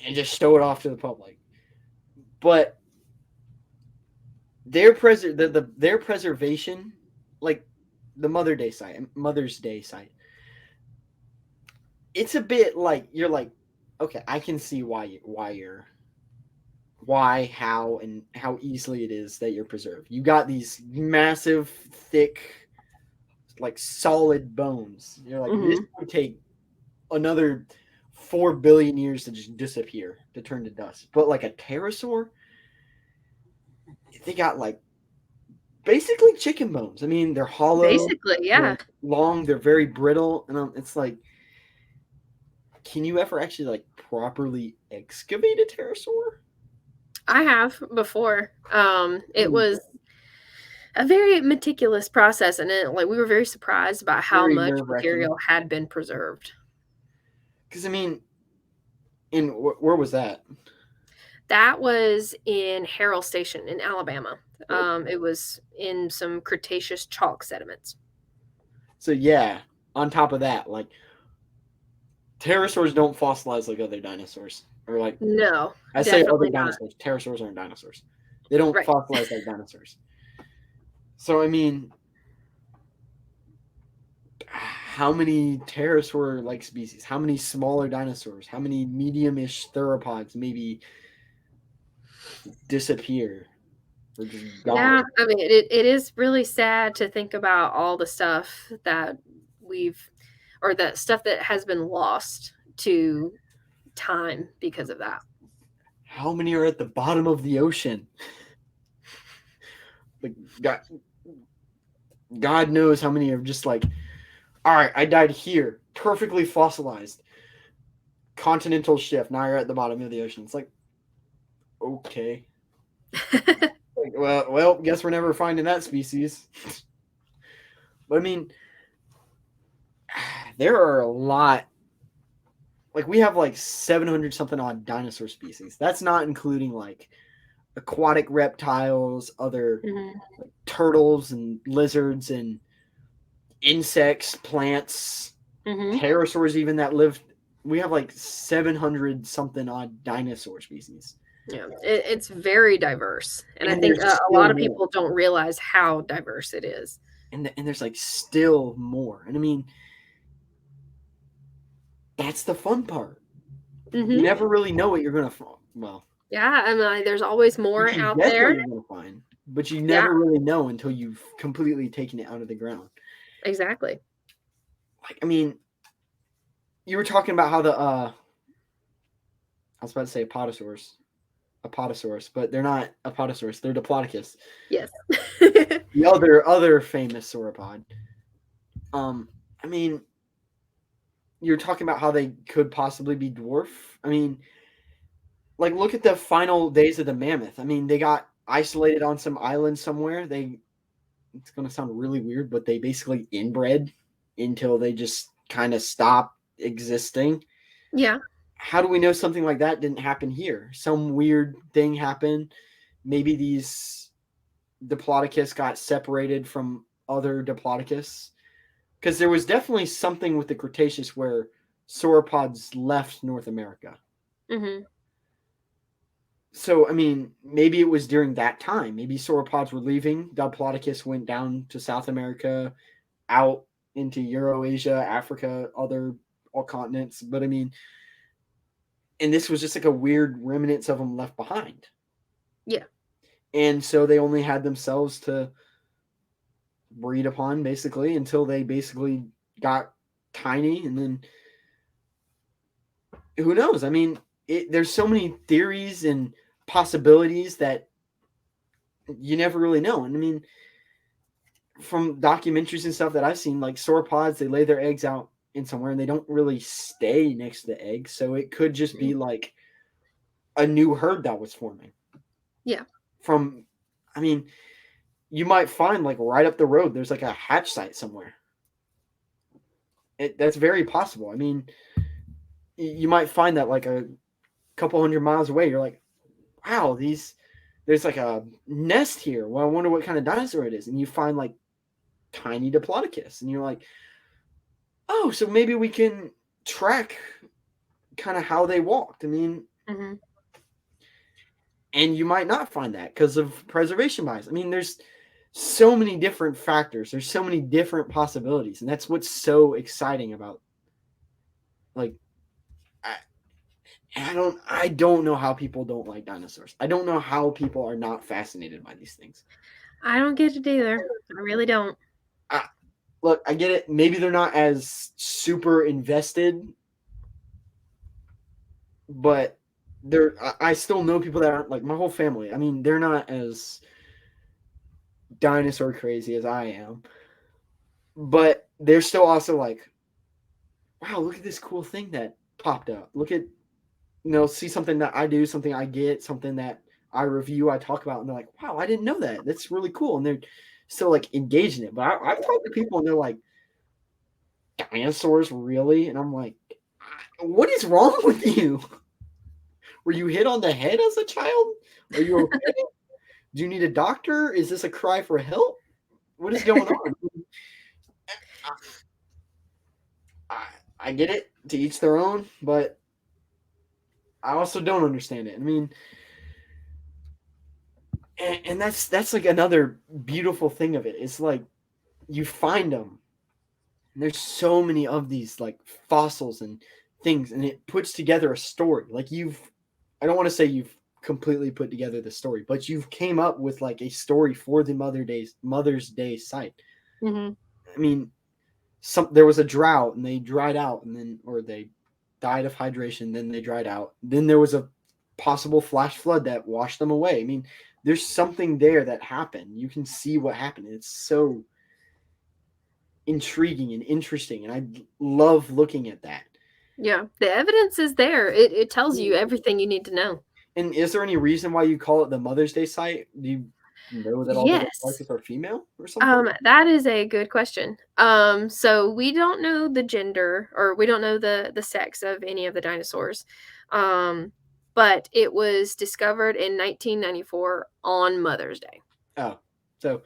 and just show it off to the public. But their preservation, like the Mother's Day site, it's a bit like you're like, okay, I can see how and how easily it is that you're preserved. You got these massive, thick, like solid bones. You're like, this would take another 4 billion years to just disappear, to turn to dust. But like a pterosaur, they got like basically chicken bones. I mean, they're hollow. Basically, yeah. They're long. They're very brittle, and it's like, can you ever actually like properly excavate a pterosaur? I have before. It was a very meticulous process, and we were very surprised about how much material had been preserved. Because I mean, where was that? That was in Harrell Station in Alabama. It was in some Cretaceous chalk sediments. So yeah, on top of that, like pterosaurs don't fossilize like other dinosaurs, or like no, I say other dinosaurs. Pterosaurs aren't dinosaurs. They don't fossilize like dinosaurs. So I mean, how many pterosaur like species? How many smaller dinosaurs? How many medium-ish theropods maybe disappear? Or just gone? Yeah, I mean, it is really sad to think about all the stuff that that stuff that has been lost to time because of that. How many are at the bottom of the ocean? Like God knows how many are just like, all right, I died here, perfectly fossilized, continental shift. Now you're at the bottom of the ocean. It's like, okay. Like, well, guess we're never finding that species. But I mean, there are a lot. Like we have like 700 something odd dinosaur species. That's not including like aquatic reptiles, other like, turtles and lizards and insects, plants, pterosaurs even that live. We have like 700 something odd dinosaur species. Yeah, it's very diverse, and I think a lot of people don't realize how diverse it is. And there's like still more. And I mean, that's the fun part. You never really know what you're gonna find. Well, yeah, I mean, there's always more out there. What you're gonna find, but you never really know until you've completely taken it out of the ground. Exactly. Like, I mean, you were talking about how I was about to say apatosaurus, but they're not apatosaurus. They're Diplodocus. Yes. The other famous sauropod. I mean, you're talking about how they could possibly be dwarf. I mean, like look at the final days of the mammoth. I mean, they got isolated on some island somewhere. It's going to sound really weird, but they basically inbred until they just kind of stopped existing. Yeah. How do we know something like that didn't happen here? Some weird thing happened. Maybe these Diplodocus got separated from other Diplodocus. Because there was definitely something with the Cretaceous where sauropods left North America. So, I mean, maybe it was during that time. Maybe sauropods were leaving. Diplodocus went down to South America, out into Eurasia, Africa, other all continents. But I mean, and this was just like a weird remnants of them left behind. Yeah. And so they only had themselves to breed upon basically until they basically got tiny. And then who knows? I mean, there's so many theories and possibilities that you never really know. And I mean, from documentaries and stuff that I've seen, like sauropods, they lay their eggs out in somewhere and they don't really stay next to the egg. So it could just be like a new herd that was forming. Yeah. From, I mean, you might find like right up the road, there's like a hatch site somewhere. That's very possible. I mean, you might find that like a couple hundred miles away. You're like, wow, there's like a nest here. Well, I wonder what kind of dinosaur it is. And you find like tiny Diplodocus, and you're like, oh, so maybe we can track kind of how they walked. I mean, and you might not find that because of preservation bias. I mean, there's so many different factors. There's so many different possibilities, and that's what's so exciting about. Like, I don't know how people don't like dinosaurs. I don't know how people are not fascinated by these things. I don't get it either. I really don't. Look, I get it. Maybe they're not as super invested, but I still know people that aren't, like my whole family. I mean, they're not as dinosaur crazy as I am, but they're still also like, wow, look at this cool thing that popped up. Look at, see something that I do, something I get, something that I review, I talk about, and they're like, wow, I didn't know that. That's really cool. And they're still like engaged in it. But I've talked to people and they're like, dinosaurs, really? And I'm like, what is wrong with you? Were you hit on the head as a child? Are you okay? Do you need a doctor? Is this a cry for help? What is going on? I get it, to each their own, but I also don't understand it. I mean, and that's like another beautiful thing of it. It's like you find them, and there's so many of these like fossils and things, and it puts together a story. Like I don't want to say you've completely put together the story, but you've came up with like a story for the Mother's Day site. I mean, there was a drought and they dried out, and then or they died of hydration, then they dried out. Then there was a possible flash flood that washed them away. I mean, there's something there that happened. You can see what happened. It's so intriguing and interesting, and I love looking at that. Yeah, the evidence is there. It tells you everything you need to know. And is there any reason why you call it the Mother's Day site? Do you know that all the Diplodocus are female or something? That is a good question. So we don't know the gender, or we don't know the sex of any of the dinosaurs. But it was discovered in 1994 on Mother's Day. Oh, so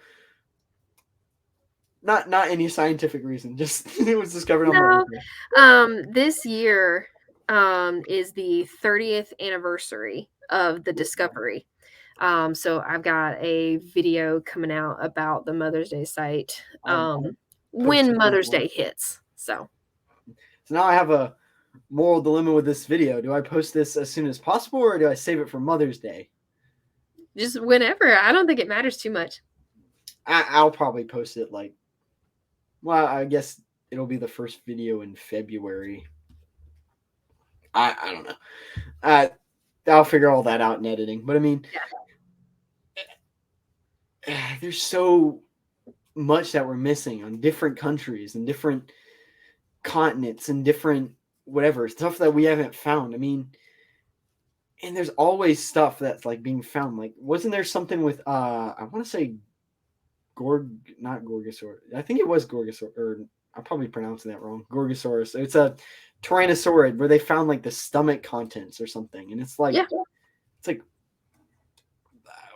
not any scientific reason, just it was discovered on Mother's Day. This year is the 30th anniversary of the discovery. So I've got a video coming out about the Mother's Day site when Mother's Day hits. So now I have a moral dilemma with this video. Do I post this as soon as possible, or do I save it for Mother's Day? Just whenever. I don't think it matters too much. I'll probably post it I guess it'll be the first video in February. I don't know. I'll figure all that out in editing. But I mean, there's so much that we're missing on different countries and different continents and different whatever stuff that we haven't found. I mean, and there's always stuff that's like being found. Like, wasn't there something with I want to say not Gorgosaurus. I think it was Gorgosaurus, or I'm probably pronouncing that wrong. Gorgosaurus. It's a Tyrannosaurid where they found like the stomach contents or something, and it's like, it's like,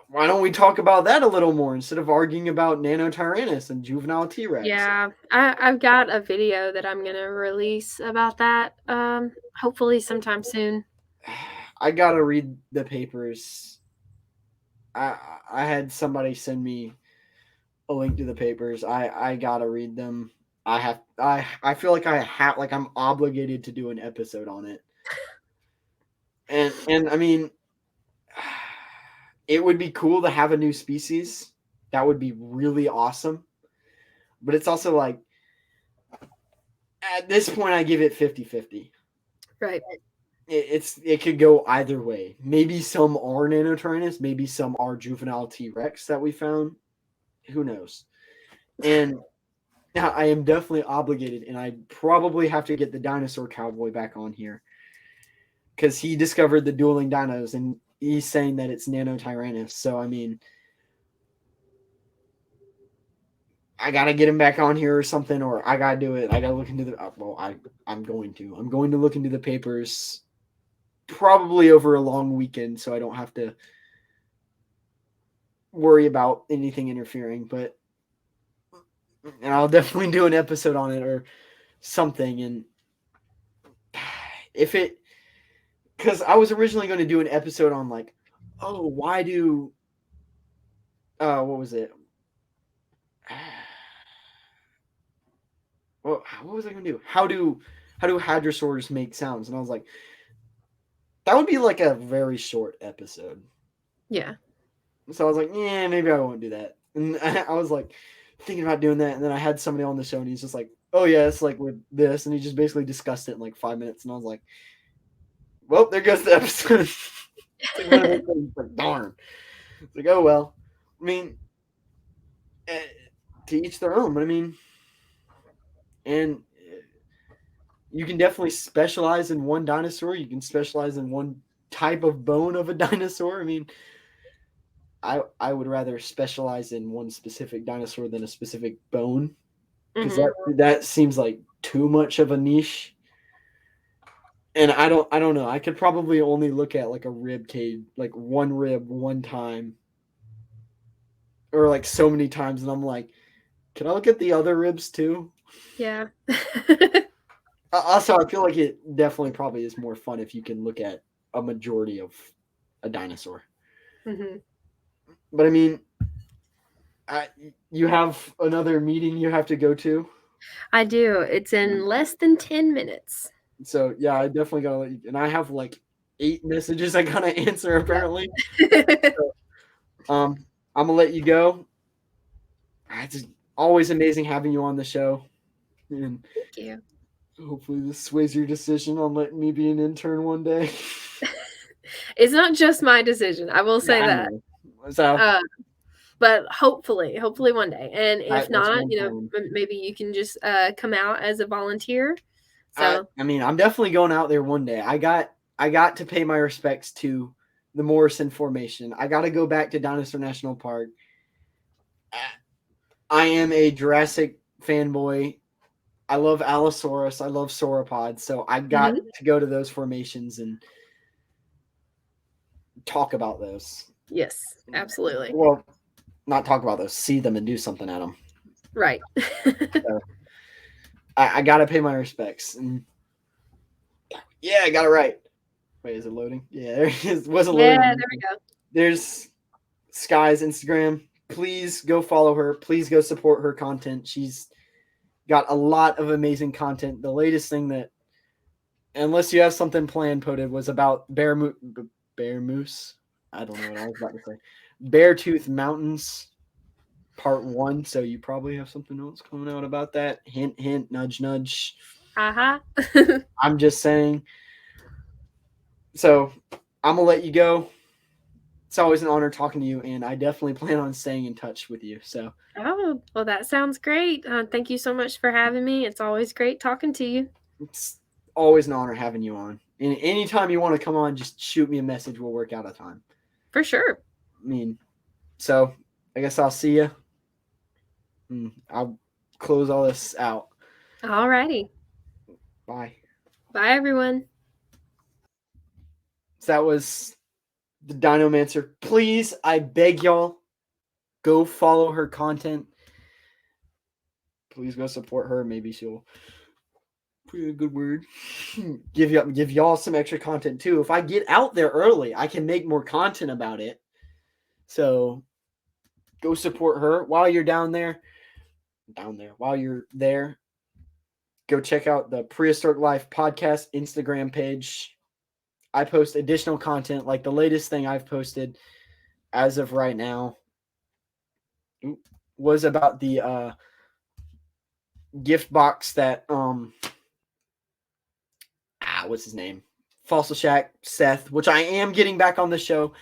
why don't we talk about that a little more instead of arguing about Nanotyrannus and juvenile T-Rex? Yeah, I've got a video that I'm gonna release about that. Hopefully sometime soon. I gotta read the papers. I had somebody send me a link to the papers. I gotta read them. I feel like I'm obligated to do an episode on it. And I mean, it would be cool to have a new species. That would be really awesome. But it's also like, at this point, I give it 50-50. Right. It could go either way. Maybe some are Nanotyrannus, maybe some are juvenile T-Rex that we found. Who knows? And now I am definitely obligated, and I probably have to get the dinosaur cowboy back on here because he discovered the dueling dinos, and he's saying that it's Nanotyrannus. So I mean, I gotta get him back on here or something, or I gotta do it. I gotta look into the. Well, I'm going to. I'm going to look into the papers, probably over a long weekend, so I don't have to worry about anything interfering. But and I'll definitely do an episode on it or something. And if it, because I was originally going to do an episode on like, oh, why do, what was it? Well, what was I going to do? How do hadrosaurs make sounds? And I was like, that would be like a very short episode. Yeah. So I was like, yeah, maybe I won't do that. And I was like thinking about doing that, and then I had somebody on the show, and he's just like, oh yeah, it's like with this, and he just basically discussed it in like 5 minutes, and I was like, well, there goes the episode. It's like one of those things, like, darn. It's like, oh well. I mean, to each their own, but I mean, and you can definitely specialize in one dinosaur. You can specialize in one type of bone of a dinosaur. I mean, I would rather specialize in one specific dinosaur than a specific bone, because that seems like too much of a niche. And I don't know. I could probably only look at like a rib cage, like one rib one time, or like so many times, and I'm like, can I look at the other ribs too? Yeah. Also, I feel like it definitely probably is more fun if you can look at a majority of a dinosaur. Mm-hmm. But I mean, you have another meeting you have to go to. I do. It's in less than 10 minutes. So yeah, I definitely gotta let you. And I have like 8 messages I gotta answer apparently. So, I'm gonna let you go. It's always amazing having you on the show. And Thank you. hopefully this sways your decision on letting me be an intern one day. It's not just my decision. I will say that. So, but hopefully one day. And if not, plan. maybe you can just come out as a volunteer. So I mean, I'm definitely going out there one day. I got to pay my respects to the Morrison Formation. I got to go back to Dinosaur National Park. I am a Jurassic fanboy. I love Allosaurus. I love sauropods. So I got to go to those formations and talk about those. Yes, absolutely. Well, not talk about those. See them and do something at them. Right. So, I got to pay my respects. And yeah, I got it right. Wait, is it loading? Yeah, there it is. Wasn't loading. Yeah, there we go. There's Skye's Instagram. Please go follow her. Please go support her content. She's got a lot of amazing content. The latest thing that, unless you have something planned, Poted, was about bear moose. I don't know what I was about to say. Beartooth Mountains, Part 1. So you probably have something else coming out about that. Hint, hint, nudge, nudge. I'm just saying. So I'm gonna let you go. It's always an honor talking to you, and I definitely plan on staying in touch with you. So. Oh, well, that sounds great. Thank you so much for having me. It's always great talking to you. It's always an honor having you on. And anytime you want to come on, just shoot me a message. We'll work out a time. For sure. I mean, so I guess I'll see you. I'll close all this out. All righty. Bye. Bye, everyone. So that was the Dinomancer. Please, I beg y'all, go follow her content. Please go support her. Maybe she'll put in a good word, give y'all some extra content too. If I get out there early, I can make more content about it. So go support her while you're down there. While you're there, go check out the Prehistoric Life Podcast Instagram page. I post additional content, like the latest thing I've posted as of right now was about the gift box that what's his name? Fossil Shack Seth, which I am getting back on the show.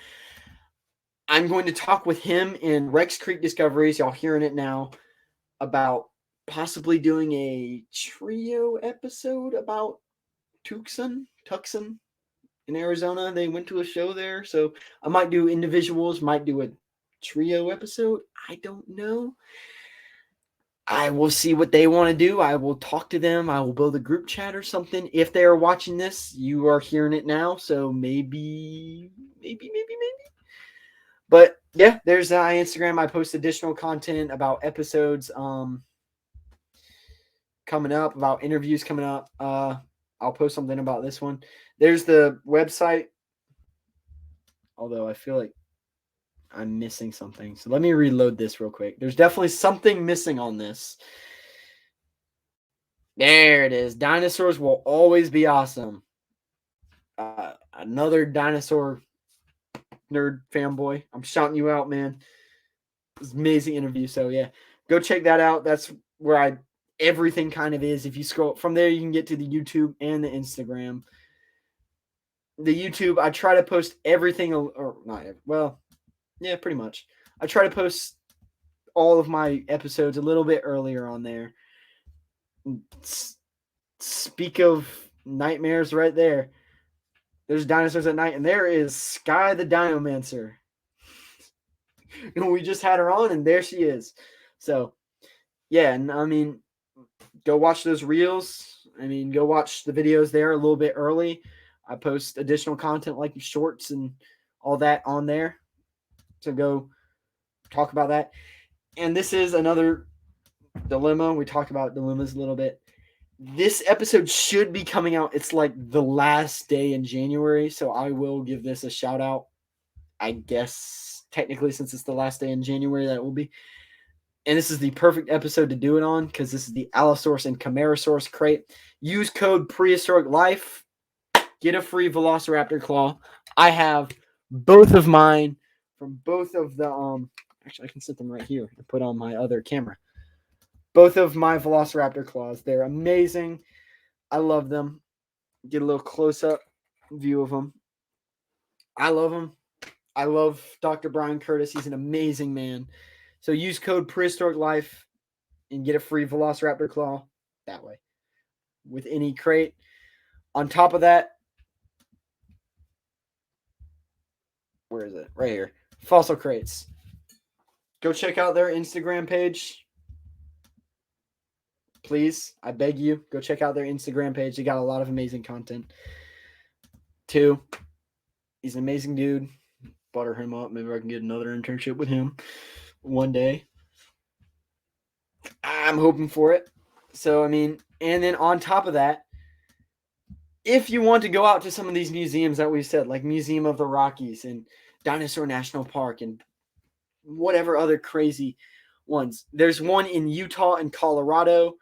I'm going to talk with him in Rex Creek Discoveries. Y'all hearing it now about possibly doing a trio episode about Tucson in Arizona. They went to a show there, so I might do individuals, might do a trio episode. I don't know. I will see what they want to do. I will talk to them. I will build a group chat or something. If they are watching this, you are hearing it now, so maybe. But yeah, there's my Instagram. I post additional content about episodes coming up, about interviews coming up. I'll post something about this one. There's the website, although I feel like I'm missing something. So let me reload this real quick. There's definitely something missing on this. There it is. Dinosaurs will always be awesome. Another dinosaur nerd fanboy. I'm shouting you out, man. It was an amazing interview. So yeah, go check that out. That's where everything kind of is. If you scroll from there, you can get to the YouTube and the Instagram. The YouTube, I try to post everything, or not, yeah, pretty much. I try to post all of my episodes a little bit earlier on there. Speak of nightmares right there. There's dinosaurs at night, and there is Skye the Dinomancer. And we just had her on, and there she is. So, yeah, and I mean, go watch those reels. I mean, go watch the videos there a little bit early. I post additional content like shorts and all that on there. So go talk about that. And this is another dilemma. We talked about dilemmas a little bit. This episode should be coming out. It's like the last day in January. So I will give this a shout out. I guess technically since it's the last day in January, that will be. And this is the perfect episode to do it on because this is the Allosaurus and Camarasaurus crate. Use code Prehistoric Life. Get a free Velociraptor claw. I have both of mine from both of the actually I can set them right here and put on my other camera. Both of my Velociraptor claws. They're amazing. I love them. Get a little close-up view of them. I love them. I love Dr. Brian Curtis. He's an amazing man. So use code Prehistoric Life and get a free Velociraptor claw that way with any crate. On top of that, where is it? Right here. Fossil Crates. Go check out their Instagram page. Please, I beg you, go check out their Instagram page. They got a lot of amazing content. 2, he's an amazing dude. Butter him up. Maybe I can get another internship with him one day. I'm hoping for it. So, I mean, and then on top of that, if you want to go out to some of these museums that we said, like Museum of the Rockies and Dinosaur National Park and whatever other crazy ones. There's one in Utah and Colorado.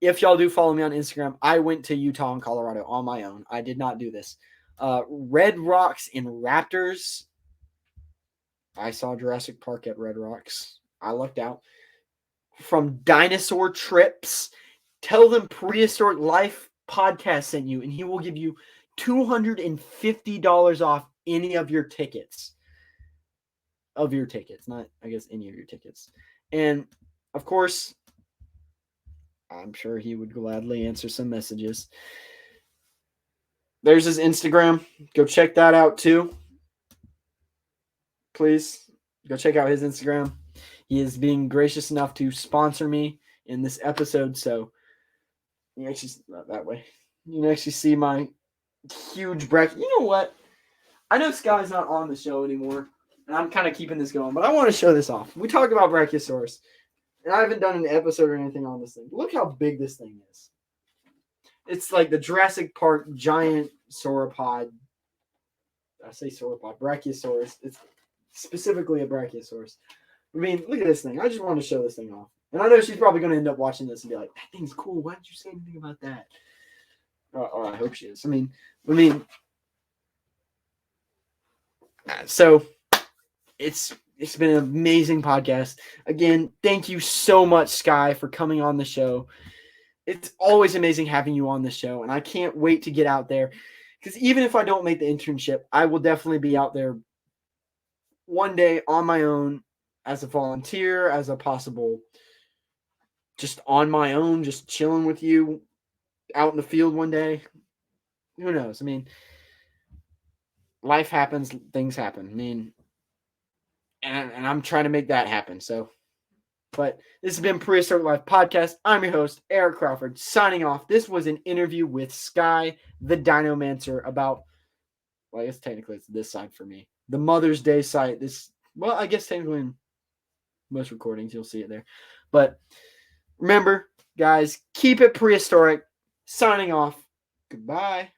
If y'all do follow me on Instagram, I went to Utah and Colorado on my own. I did not do this. Red Rocks and Raptors. I saw Jurassic Park at Red Rocks. I lucked out. From DinosaurTrips, tell them Prehistoric Life Podcast sent you, and he will give you $250 off any of your tickets. Of your tickets, not, I guess, any of your tickets. And, of course, I'm sure he would gladly answer some messages. There's his Instagram. Go check that out, too. Please, go check out his Instagram. He is being gracious enough to sponsor me in this episode, so you actually, not that way. You can actually see my huge bracket. You know what? I know Skye's not on the show anymore, and I'm kind of keeping this going, but I want to show this off. We talked about Brachiosaurus, and I haven't done an episode or anything on this thing. Look how big this thing is. It's like the Jurassic Park giant sauropod. I say sauropod, Brachiosaurus. It's specifically a Brachiosaurus. I mean, look at this thing. I just wanted to show this thing off. And I know she's probably going to end up watching this and be like, that thing's cool. Why didn't you say anything about that? Or I hope she is. I mean, so it's been an amazing podcast. Again, thank you so much, Skye, for coming on the show. It's always amazing having you on the show, and I can't wait to get out there. Because even if I don't make the internship, I will definitely be out there one day on my own as a volunteer, as a possible, just on my own, just chilling with you out in the field one day. Who knows? I mean, life happens, things happen. I mean, and I'm trying to make that happen. So, but this has been Prehistoric Life Podcast. I'm your host, Eric Crawford, signing off. This was an interview with Skye, the Dinomancer, about, well, I guess technically it's this side for me. The Mother's Day site. I guess technically in most recordings you'll see it there. But remember, guys, keep it prehistoric. Signing off. Goodbye.